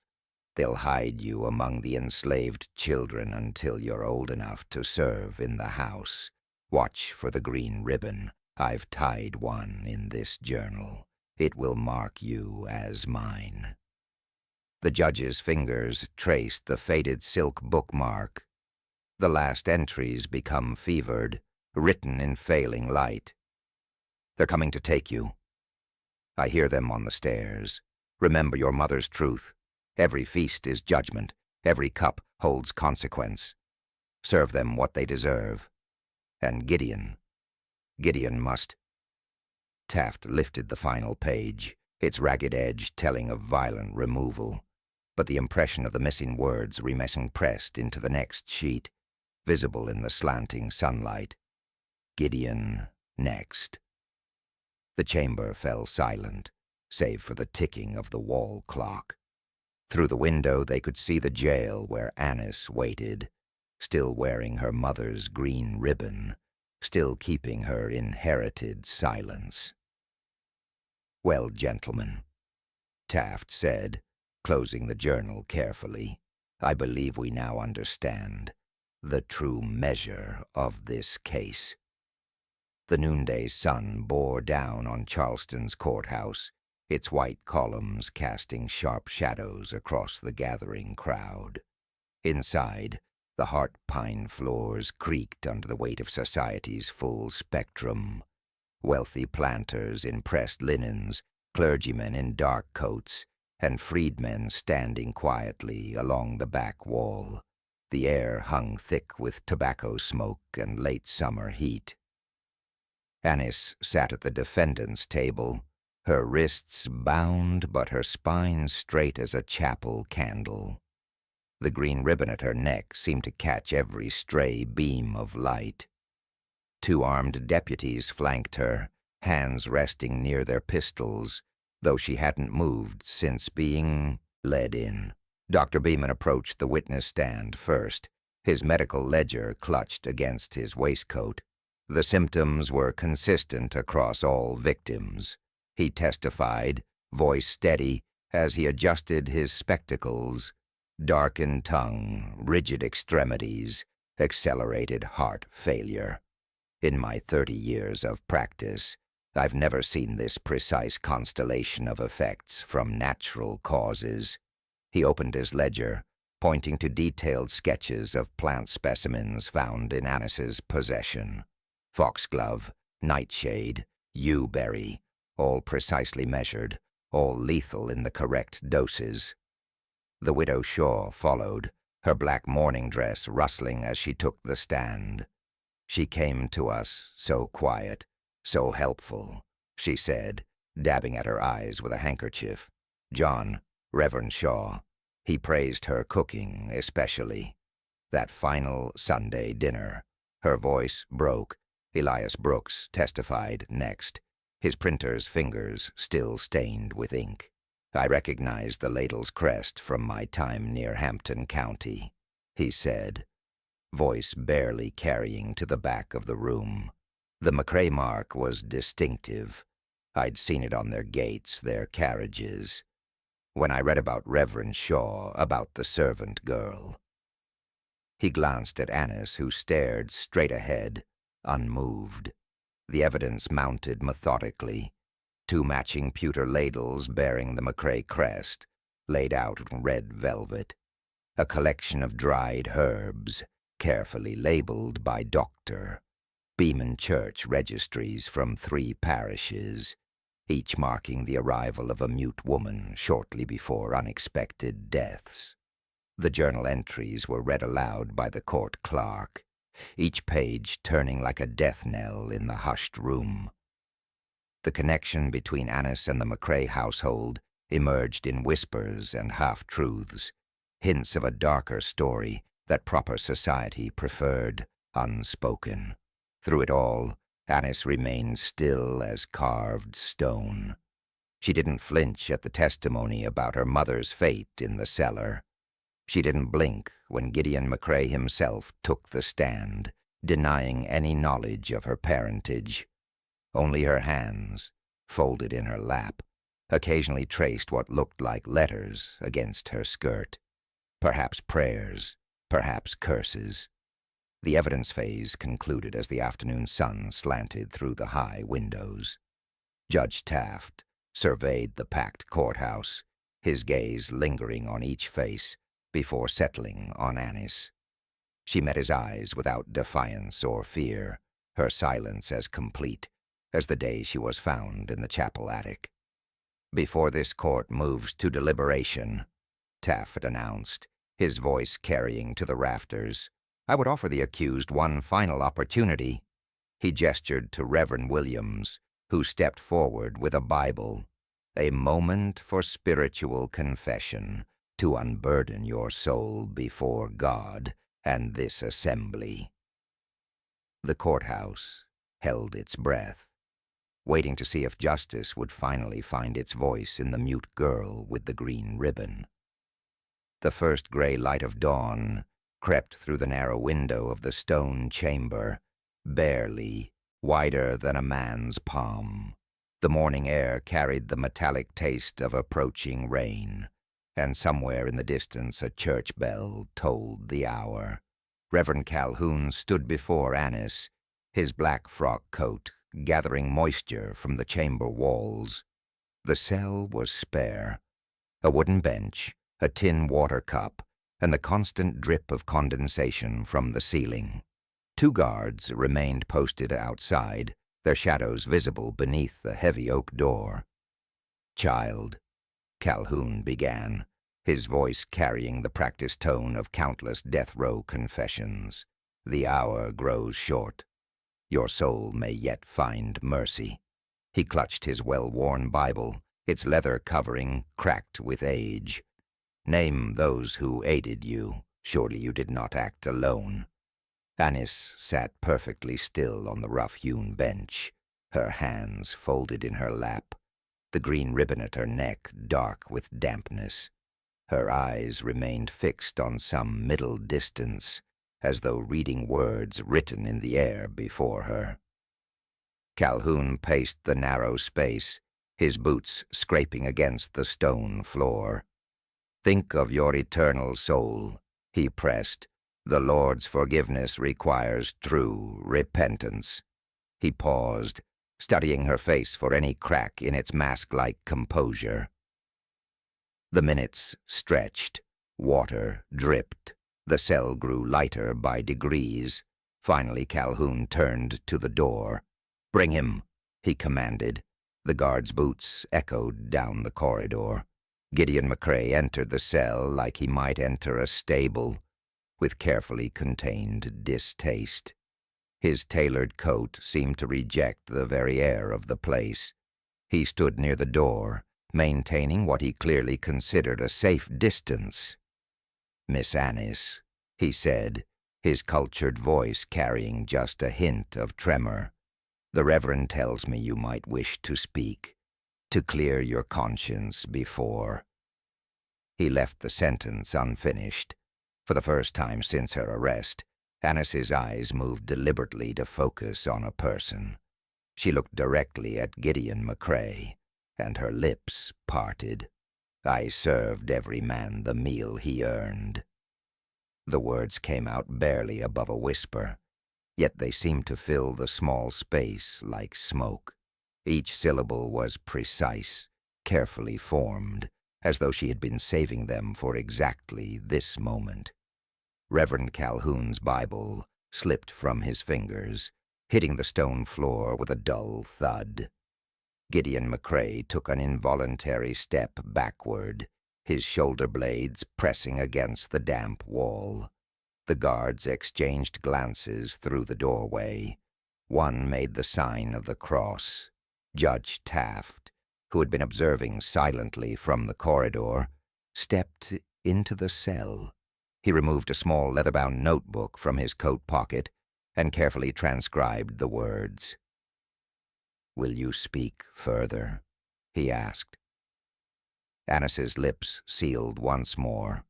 They'll hide you among the enslaved children until you're old enough to serve in the house. Watch for the green ribbon. I've tied one in this journal. It will mark you as mine. The judge's fingers traced the faded silk bookmark. The last entries become fevered, written in failing light. They're coming to take you. I hear them on the stairs. Remember your mother's truth. Every feast is judgment. Every cup holds consequence. Serve them what they deserve. And Gideon must. Taft lifted the final page, its ragged edge telling of violent removal, but the impression of the missing words remained pressed into the next sheet, visible in the slanting sunlight. Gideon next. The chamber fell silent, save for the ticking of the wall clock. Through the window they could see the jail where Annis waited, still wearing her mother's green ribbon, still keeping her inherited silence. Well, gentlemen, Taft said, closing the journal carefully, I believe we now understand the true measure of this case. The noonday sun bore down on Charleston's courthouse, its white columns casting sharp shadows across the gathering crowd. Inside, the heart pine floors creaked under the weight of society's full spectrum. Wealthy planters in pressed linens, clergymen in dark coats, and freedmen standing quietly along the back wall. The air hung thick with tobacco smoke and late summer heat. Annis sat at the defendant's table, her wrists bound but her spine straight as a chapel candle. The green ribbon at her neck seemed to catch every stray beam of light. 2 armed deputies flanked her, hands resting near their pistols, though she hadn't moved since being led in. Dr. Beeman approached the witness stand first, his medical ledger clutched against his waistcoat. The symptoms were consistent across all victims. He testified, voice steady, as he adjusted his spectacles. Darkened tongue, rigid extremities, accelerated heart failure. In my 30 years of practice, I've never seen this precise constellation of effects from natural causes. He opened his ledger, pointing to detailed sketches of plant specimens found in Annis's possession. Foxglove, nightshade, yewberry, all precisely measured, all lethal in the correct doses. The Widow Shaw followed, her black mourning dress rustling as she took the stand. She came to us so quiet, so helpful, she said, dabbing at her eyes with a handkerchief. John, Reverend Shaw, he praised her cooking especially. That final Sunday dinner. Her voice broke. Elias Brooks testified next, his printer's fingers still stained with ink. I recognized the ladle's crest from my time near Hampton County, he said, voice barely carrying to the back of the room. The Macrae mark was distinctive. I'd seen it on their gates, their carriages. When I read about Reverend Shaw, about the servant girl. He glanced at Annis, who stared straight ahead, unmoved. The evidence mounted methodically. 2 matching pewter ladles bearing the Macrae crest, laid out in red velvet. A collection of dried herbs, carefully labeled by Dr. Beeman Church registries from 3 parishes, each marking the arrival of a mute woman shortly before unexpected deaths. The journal entries were read aloud by the court clerk, each page turning like a death knell in the hushed room. The connection between Annis and the Macrae household emerged in whispers and half-truths, hints of a darker story that proper society preferred, unspoken. Through it all, Annis remained still as carved stone. She didn't flinch at the testimony about her mother's fate in the cellar. She didn't blink when Gideon McCrae himself took the stand, denying any knowledge of her parentage. Only her hands, folded in her lap, occasionally traced what looked like letters against her skirt. Perhaps prayers, perhaps curses. The evidence phase concluded as the afternoon sun slanted through the high windows. Judge Taft surveyed the packed courthouse, his gaze lingering on each face before settling on Annis. She met his eyes without defiance or fear, her silence as complete as the day she was found in the chapel attic. "Before this court moves to deliberation," Taft announced, his voice carrying to the rafters, "I would offer the accused one final opportunity." He gestured to Reverend Williams, who stepped forward with a Bible. "A moment for spiritual confession, to unburden your soul before God and this assembly." The courthouse held its breath, waiting to see if justice would finally find its voice in the mute girl with the green ribbon. The first gray light of dawn crept through the narrow window of the stone chamber, barely, wider than a man's palm. The morning air carried the metallic taste of approaching rain, and somewhere in the distance a church bell tolled the hour. Reverend Calhoun stood before Annis, his black frock coat gathering moisture from the chamber walls. The cell was spare. A wooden bench, a tin water cup, and the constant drip of condensation from the ceiling. 2 guards remained posted outside, their shadows visible beneath the heavy oak door. "Child," Calhoun began, his voice carrying the practiced tone of countless death row confessions, "the hour grows short. Your soul may yet find mercy." He clutched his well-worn Bible, its leather covering cracked with age. "Name those who aided you. Surely you did not act alone." Annis sat perfectly still on the rough-hewn bench, her hands folded in her lap, the green ribbon at her neck dark with dampness. Her eyes remained fixed on some middle distance, as though reading words written in the air before her. Calhoun paced the narrow space, his boots scraping against the stone floor. "Think of your eternal soul," he pressed. "The Lord's forgiveness requires true repentance." He paused, studying her face for any crack in its mask-like composure. The minutes stretched, water dripped, the cell grew lighter by degrees. Finally Calhoun turned to the door. "Bring him," he commanded. The guard's boots echoed down the corridor. Gideon McCrae entered the cell like he might enter a stable, with carefully contained distaste. His tailored coat seemed to reject the very air of the place. He stood near the door, maintaining what he clearly considered a safe distance. "Miss Annis," he said, his cultured voice carrying just a hint of tremor, "the Reverend tells me you might wish to speak, to clear your conscience before." He left the sentence unfinished. For the first time since her arrest, Annis's eyes moved deliberately to focus on a person. She looked directly at Gideon McCrae, and her lips parted. "I served every man the meal he earned." The words came out barely above a whisper, yet they seemed to fill the small space like smoke. Each syllable was precise, carefully formed, as though she had been saving them for exactly this moment. Reverend Calhoun's Bible slipped from his fingers, hitting the stone floor with a dull thud. Gideon McCrae took an involuntary step backward, his shoulder blades pressing against the damp wall. The guards exchanged glances through the doorway. One made the sign of the cross. Judge Taft, who had been observing silently from the corridor, stepped into the cell. He removed a small leather-bound notebook from his coat pocket and carefully transcribed the words. "Will you speak further?" he asked. Annis's lips sealed once more.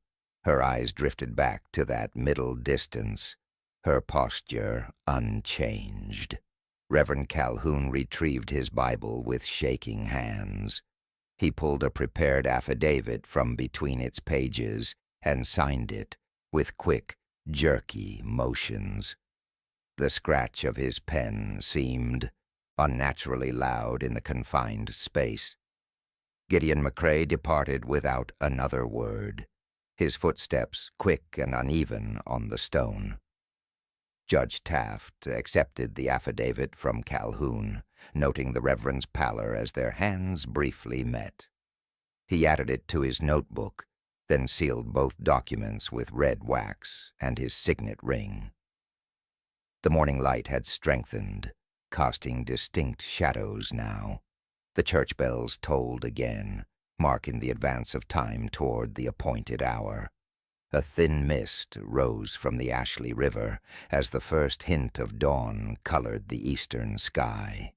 Her eyes drifted back to that middle distance, her posture unchanged. Reverend Calhoun retrieved his Bible with shaking hands. He pulled a prepared affidavit from between its pages and signed it with quick, jerky motions. The scratch of his pen seemed unnaturally loud in the confined space. Gideon McCrae departed without another word, his footsteps quick and uneven on the stone. Judge Taft accepted the affidavit from Calhoun, noting the Reverend's pallor as their hands briefly met. He added it to his notebook, then sealed both documents with red wax and his signet ring. The morning light had strengthened, casting distinct shadows now. The church bells tolled again, marking the advance of time toward the appointed hour. A thin mist rose from the Ashley River as the first hint of dawn colored the eastern sky.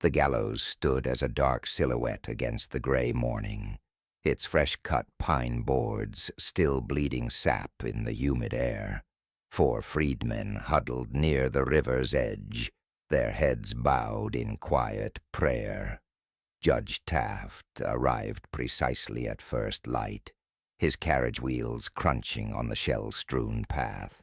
The gallows stood as a dark silhouette against the gray morning, its fresh-cut pine boards still bleeding sap in the humid air. 4 freedmen huddled near the river's edge, their heads bowed in quiet prayer. Judge Taft arrived precisely at first light, his carriage wheels crunching on the shell-strewn path.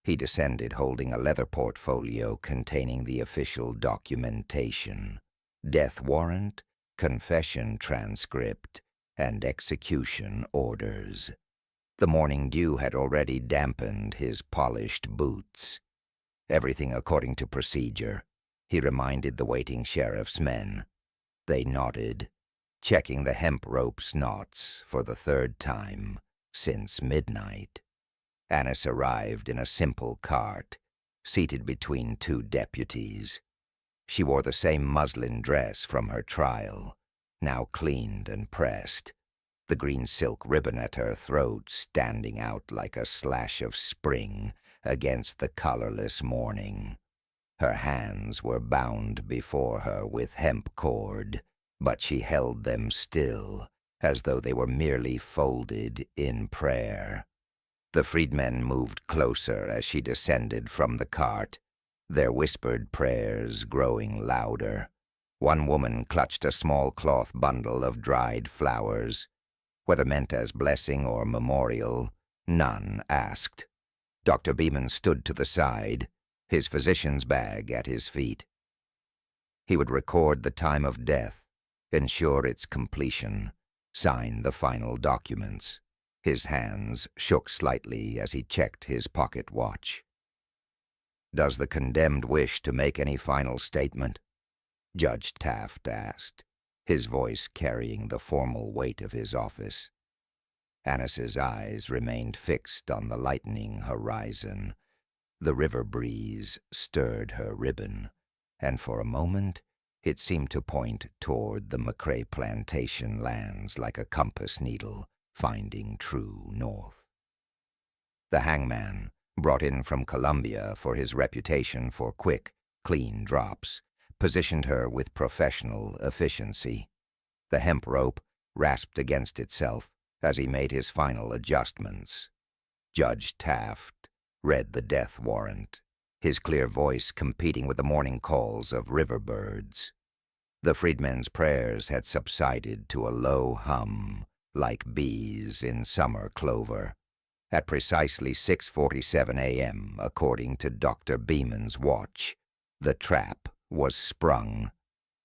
He descended holding a leather portfolio containing the official documentation: death warrant, confession transcript, and execution orders. The morning dew had already dampened his polished boots. Everything according to procedure, he reminded the waiting sheriff's men. They nodded, checking the hemp rope's knots for the 3rd time since midnight. Annis arrived in a simple cart, seated between 2 deputies. She wore the same muslin dress from her trial, now cleaned and pressed, the green silk ribbon at her throat standing out like a slash of spring against the colorless morning. Her hands were bound before her with hemp cord, but she held them still, as though they were merely folded in prayer. The freedmen moved closer as she descended from the cart, their whispered prayers growing louder. One woman clutched a small cloth bundle of dried flowers. Whether meant as blessing or memorial, none asked. Dr. Beeman stood to the side, his physician's bag at his feet. He would record the time of death, ensure its completion, sign the final documents. His hands shook slightly as he checked his pocket watch. "Does the condemned wish to make any final statement?" Judge Taft asked, his voice carrying the formal weight of his office. Annis's eyes remained fixed on the lightening horizon. The river breeze stirred her ribbon, and for a moment it seemed to point toward the McCrae plantation lands like a compass needle finding true north. The hangman, brought in from Columbia for his reputation for quick, clean drops, positioned her with professional efficiency. The hemp rope rasped against itself as he made his final adjustments. Judge Taft read the death warrant, his clear voice competing with the morning calls of river birds. The freedmen's prayers had subsided to a low hum, like bees in summer clover. At precisely 6:47 a.m., according to Dr. Beeman's watch, the trap was sprung.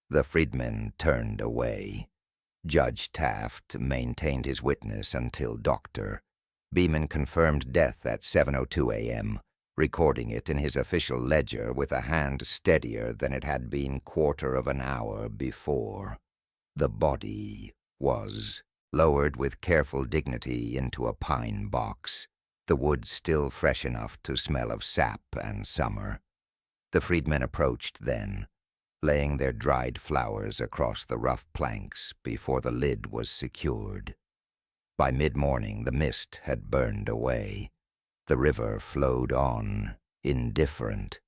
The freedmen turned away. Judge Taft maintained his witness until Dr. Beeman confirmed death at 7:02 a.m., recording it in his official ledger with a hand steadier than it had been quarter of an hour before. The body was lowered with careful dignity into a pine box, the wood still fresh enough to smell of sap and summer. The freedmen approached then, laying their dried flowers across the rough planks before the lid was secured. By mid-morning the mist had burned away. The river flowed on, indifferent.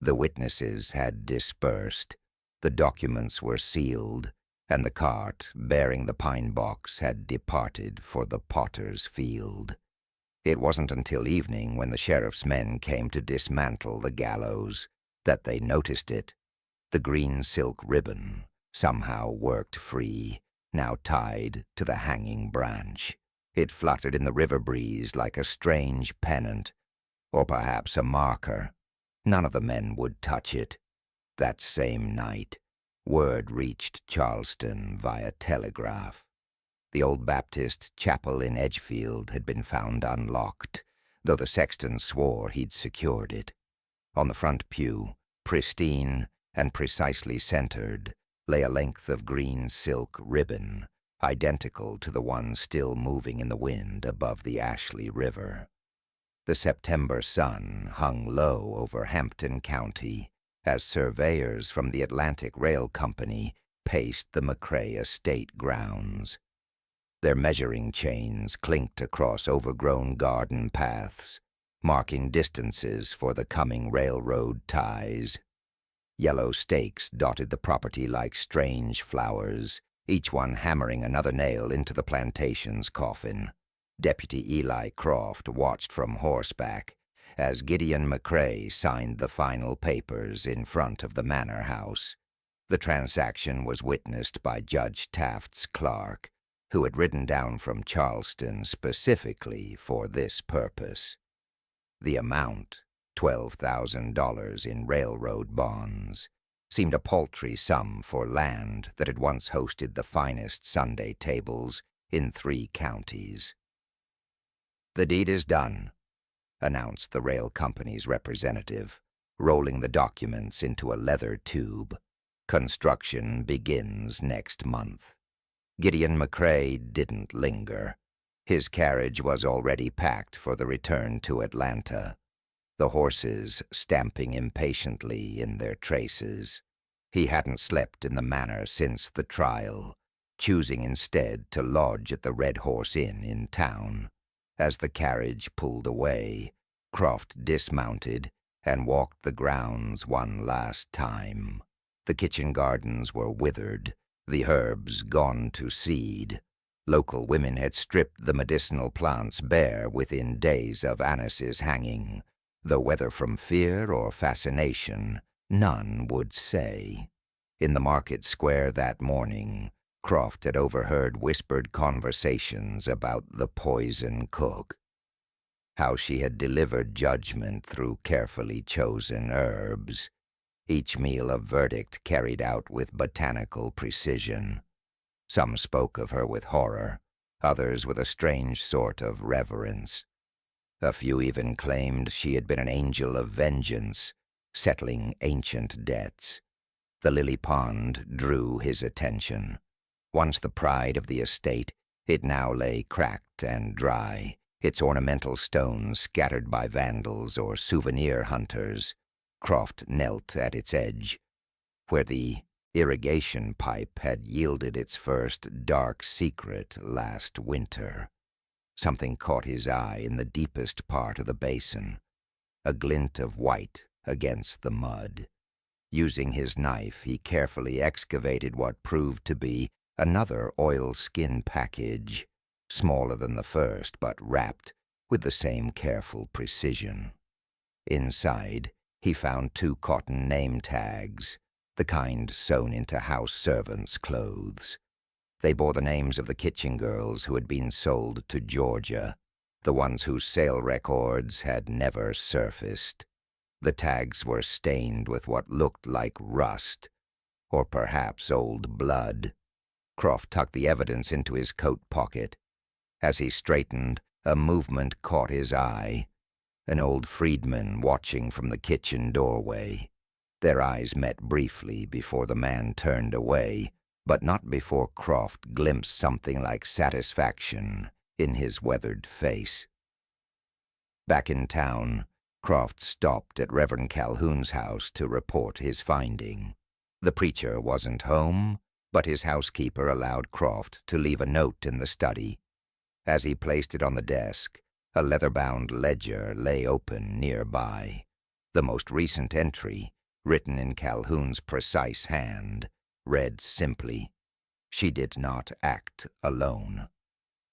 The witnesses had dispersed. The documents were sealed, and the cart bearing the pine box had departed for the potter's field. It wasn't until evening, when the sheriff's men came to dismantle the gallows, that they noticed it. The green silk ribbon, somehow worked free, now tied to the hanging branch. It fluttered in the river breeze like a strange pennant, or perhaps a marker. None of the men would touch it. That same night, word reached Charleston via telegraph. The old Baptist chapel in Edgefield had been found unlocked, though the sexton swore he'd secured it. On the front pew, pristine and precisely centered, lay a length of green silk ribbon, identical to the one still moving in the wind above the Ashley River. The September sun hung low over Hampton County as surveyors from the Atlantic Rail Company paced the Macabre estate grounds. Their measuring chains clinked across overgrown garden paths, marking distances for the coming railroad ties. Yellow stakes dotted the property like strange flowers, each one hammering another nail into the plantation's coffin. Deputy Eli Croft watched from horseback as Gideon Macabre signed the final papers in front of the manor house. The transaction was witnessed by Judge Taft's clerk, who had ridden down from Charleston specifically for this purpose. The amount, $12,000 in railroad bonds, seemed a paltry sum for land that had once hosted the finest Sunday tables in 3 counties. "The deed is done," announced the rail company's representative, rolling the documents into a leather tube. "Construction begins next month." Gideon Macabre didn't linger. His carriage was already packed for the return to Atlanta, the horses stamping impatiently in their traces. He hadn't slept in the manor since the trial, choosing instead to lodge at the Red Horse Inn in town. As the carriage pulled away, Croft dismounted and walked the grounds one last time. The kitchen gardens were withered, the herbs gone to seed. Local women had stripped the medicinal plants bare within days of Annis's hanging, though whether from fear or fascination, none would say. In the market square that morning, Croft had overheard whispered conversations about the poison cook, how she had delivered judgment through carefully chosen herbs, each meal a verdict carried out with botanical precision. Some spoke of her with horror, others with a strange sort of reverence. A few even claimed she had been an angel of vengeance, settling ancient debts. The lily pond drew his attention. Once the pride of the estate, it now lay cracked and dry, its ornamental stones scattered by vandals or souvenir hunters. Croft knelt at its edge, where the irrigation pipe had yielded its first dark secret last winter. Something caught his eye in the deepest part of the basin, a glint of white against the mud. Using his knife, he carefully excavated what proved to be another oilskin package, smaller than the first but wrapped with the same careful precision. Inside, he found 2 cotton name tags, the kind sewn into house servants' clothes. They bore the names of the kitchen girls who had been sold to Georgia, the ones whose sale records had never surfaced. The tags were stained with what looked like rust, or perhaps old blood. Croft tucked the evidence into his coat pocket. As he straightened, a movement caught his eye. An old freedman watching from the kitchen doorway. Their eyes met briefly before the man turned away, but not before Croft glimpsed something like satisfaction in his weathered face. Back in town, Croft stopped at Reverend Calhoun's house to report his finding. The preacher wasn't home, but his housekeeper allowed Croft to leave a note in the study. As he placed it on the desk, a leather-bound ledger lay open nearby. The most recent entry, written in Calhoun's precise hand, read simply, "She did not act alone."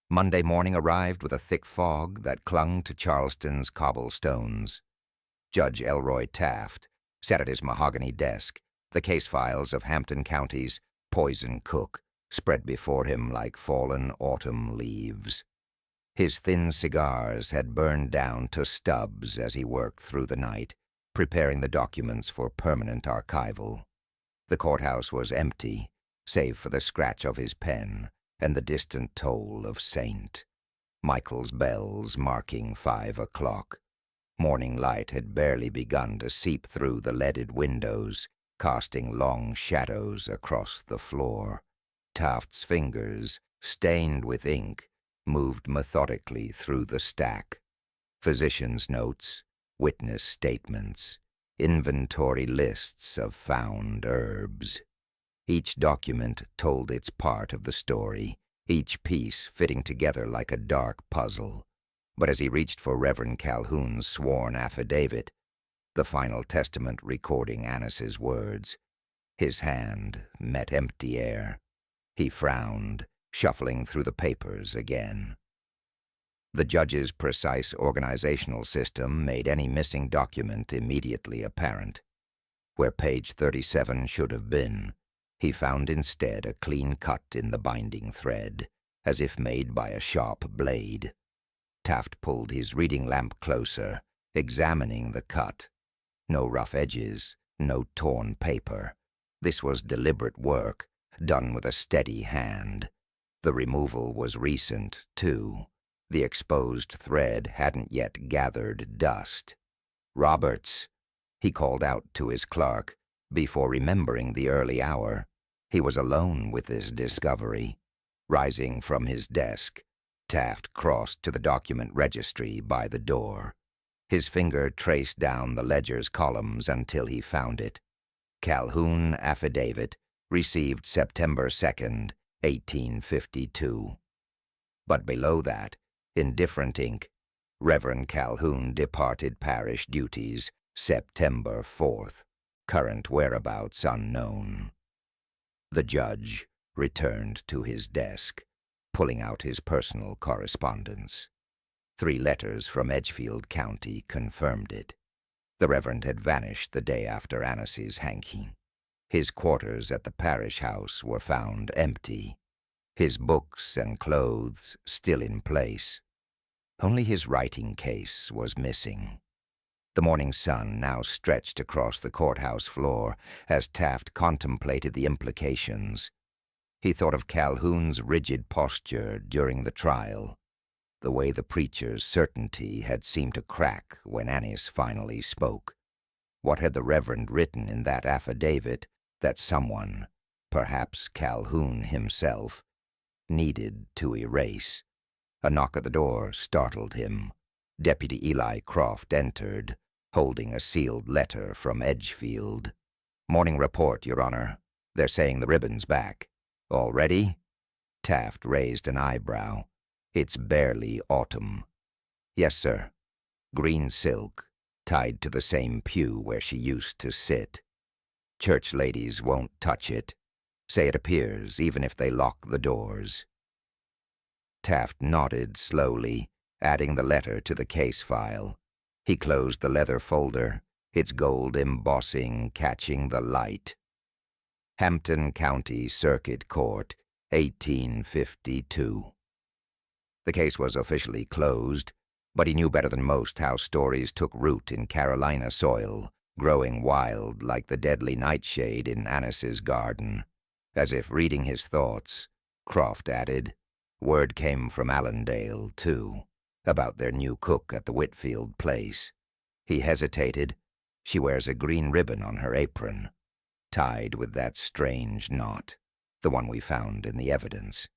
Monday morning arrived with a thick fog that clung to Charleston's cobblestones. Judge Elroy Taft sat at his mahogany desk, the case files of Hampton County's Poison Cook spread before him like fallen autumn leaves. His thin cigars had burned down to stubs as he worked through the night, preparing the documents for permanent archival. The courthouse was empty, save for the scratch of his pen and the distant toll of St. Michael's bells marking 5 o'clock. Morning light had barely begun to seep through the leaded windows, casting long shadows across the floor. Taft's fingers, stained with ink, moved methodically through the stack. Physician's notes, witness statements, inventory lists of found herbs. Each document told its part of the story, each piece fitting together like a dark puzzle. But as he reached for Reverend Calhoun's sworn affidavit, the final testament recording Annis's words, his hand met empty air. He frowned, shuffling through the papers again. The judge's precise organizational system made any missing document immediately apparent. Where page 37 should have been, he found instead a clean cut in the binding thread, as if made by a sharp blade. Taft pulled his reading lamp closer, examining the cut. No rough edges, no torn paper. This was deliberate work, done with a steady hand. The removal was recent, too. The exposed thread hadn't yet gathered dust. "Roberts," he called out to his clerk, before remembering the early hour. He was alone with this discovery. Rising from his desk, Taft crossed to the document registry by the door. His finger traced down the ledger's columns until he found it. Calhoun Affidavit, received September 2nd, 1852. But below that, in different ink, Reverend Calhoun departed parish duties September 4th, current whereabouts unknown. The judge returned to his desk, pulling out his personal correspondence. 3 letters from Edgefield County confirmed it. The Reverend had vanished the day after Annis's hanking. His quarters at the parish house were found empty, his books and clothes still in place. Only his writing case was missing. The morning sun now stretched across the courthouse floor as Taft contemplated the implications. He thought of Calhoun's rigid posture during the trial, the way the preacher's certainty had seemed to crack when Annis finally spoke. What had the Reverend written in that affidavit that someone, perhaps Calhoun himself, needed to erase? A knock at the door startled him. Deputy Eli Croft entered, holding a sealed letter from Edgefield. "Morning report, Your Honor. They're saying the ribbon's back." "All ready?" Taft raised an eyebrow. "It's barely autumn." "Yes, sir. Green silk, tied to the same pew where she used to sit. Church ladies won't touch it. Say it appears, even if they lock the doors." Taft nodded slowly, adding the letter to the case file. He closed the leather folder, its gold embossing catching the light. Hampton County Circuit Court, 1852. The case was officially closed, but he knew better than most how stories took root in Carolina soil, growing wild like the deadly nightshade in Annis's garden. As if reading his thoughts, Croft added, "Word came from Allendale, too, about their new cook at the Whitfield place." He hesitated. "She wears a green ribbon on her apron, tied with that strange knot, the one we found in the evidence."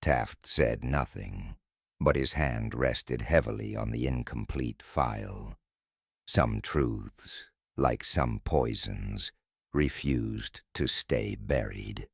Taft said nothing, but his hand rested heavily on the incomplete file. Some truths, like some poisons, refused to stay buried.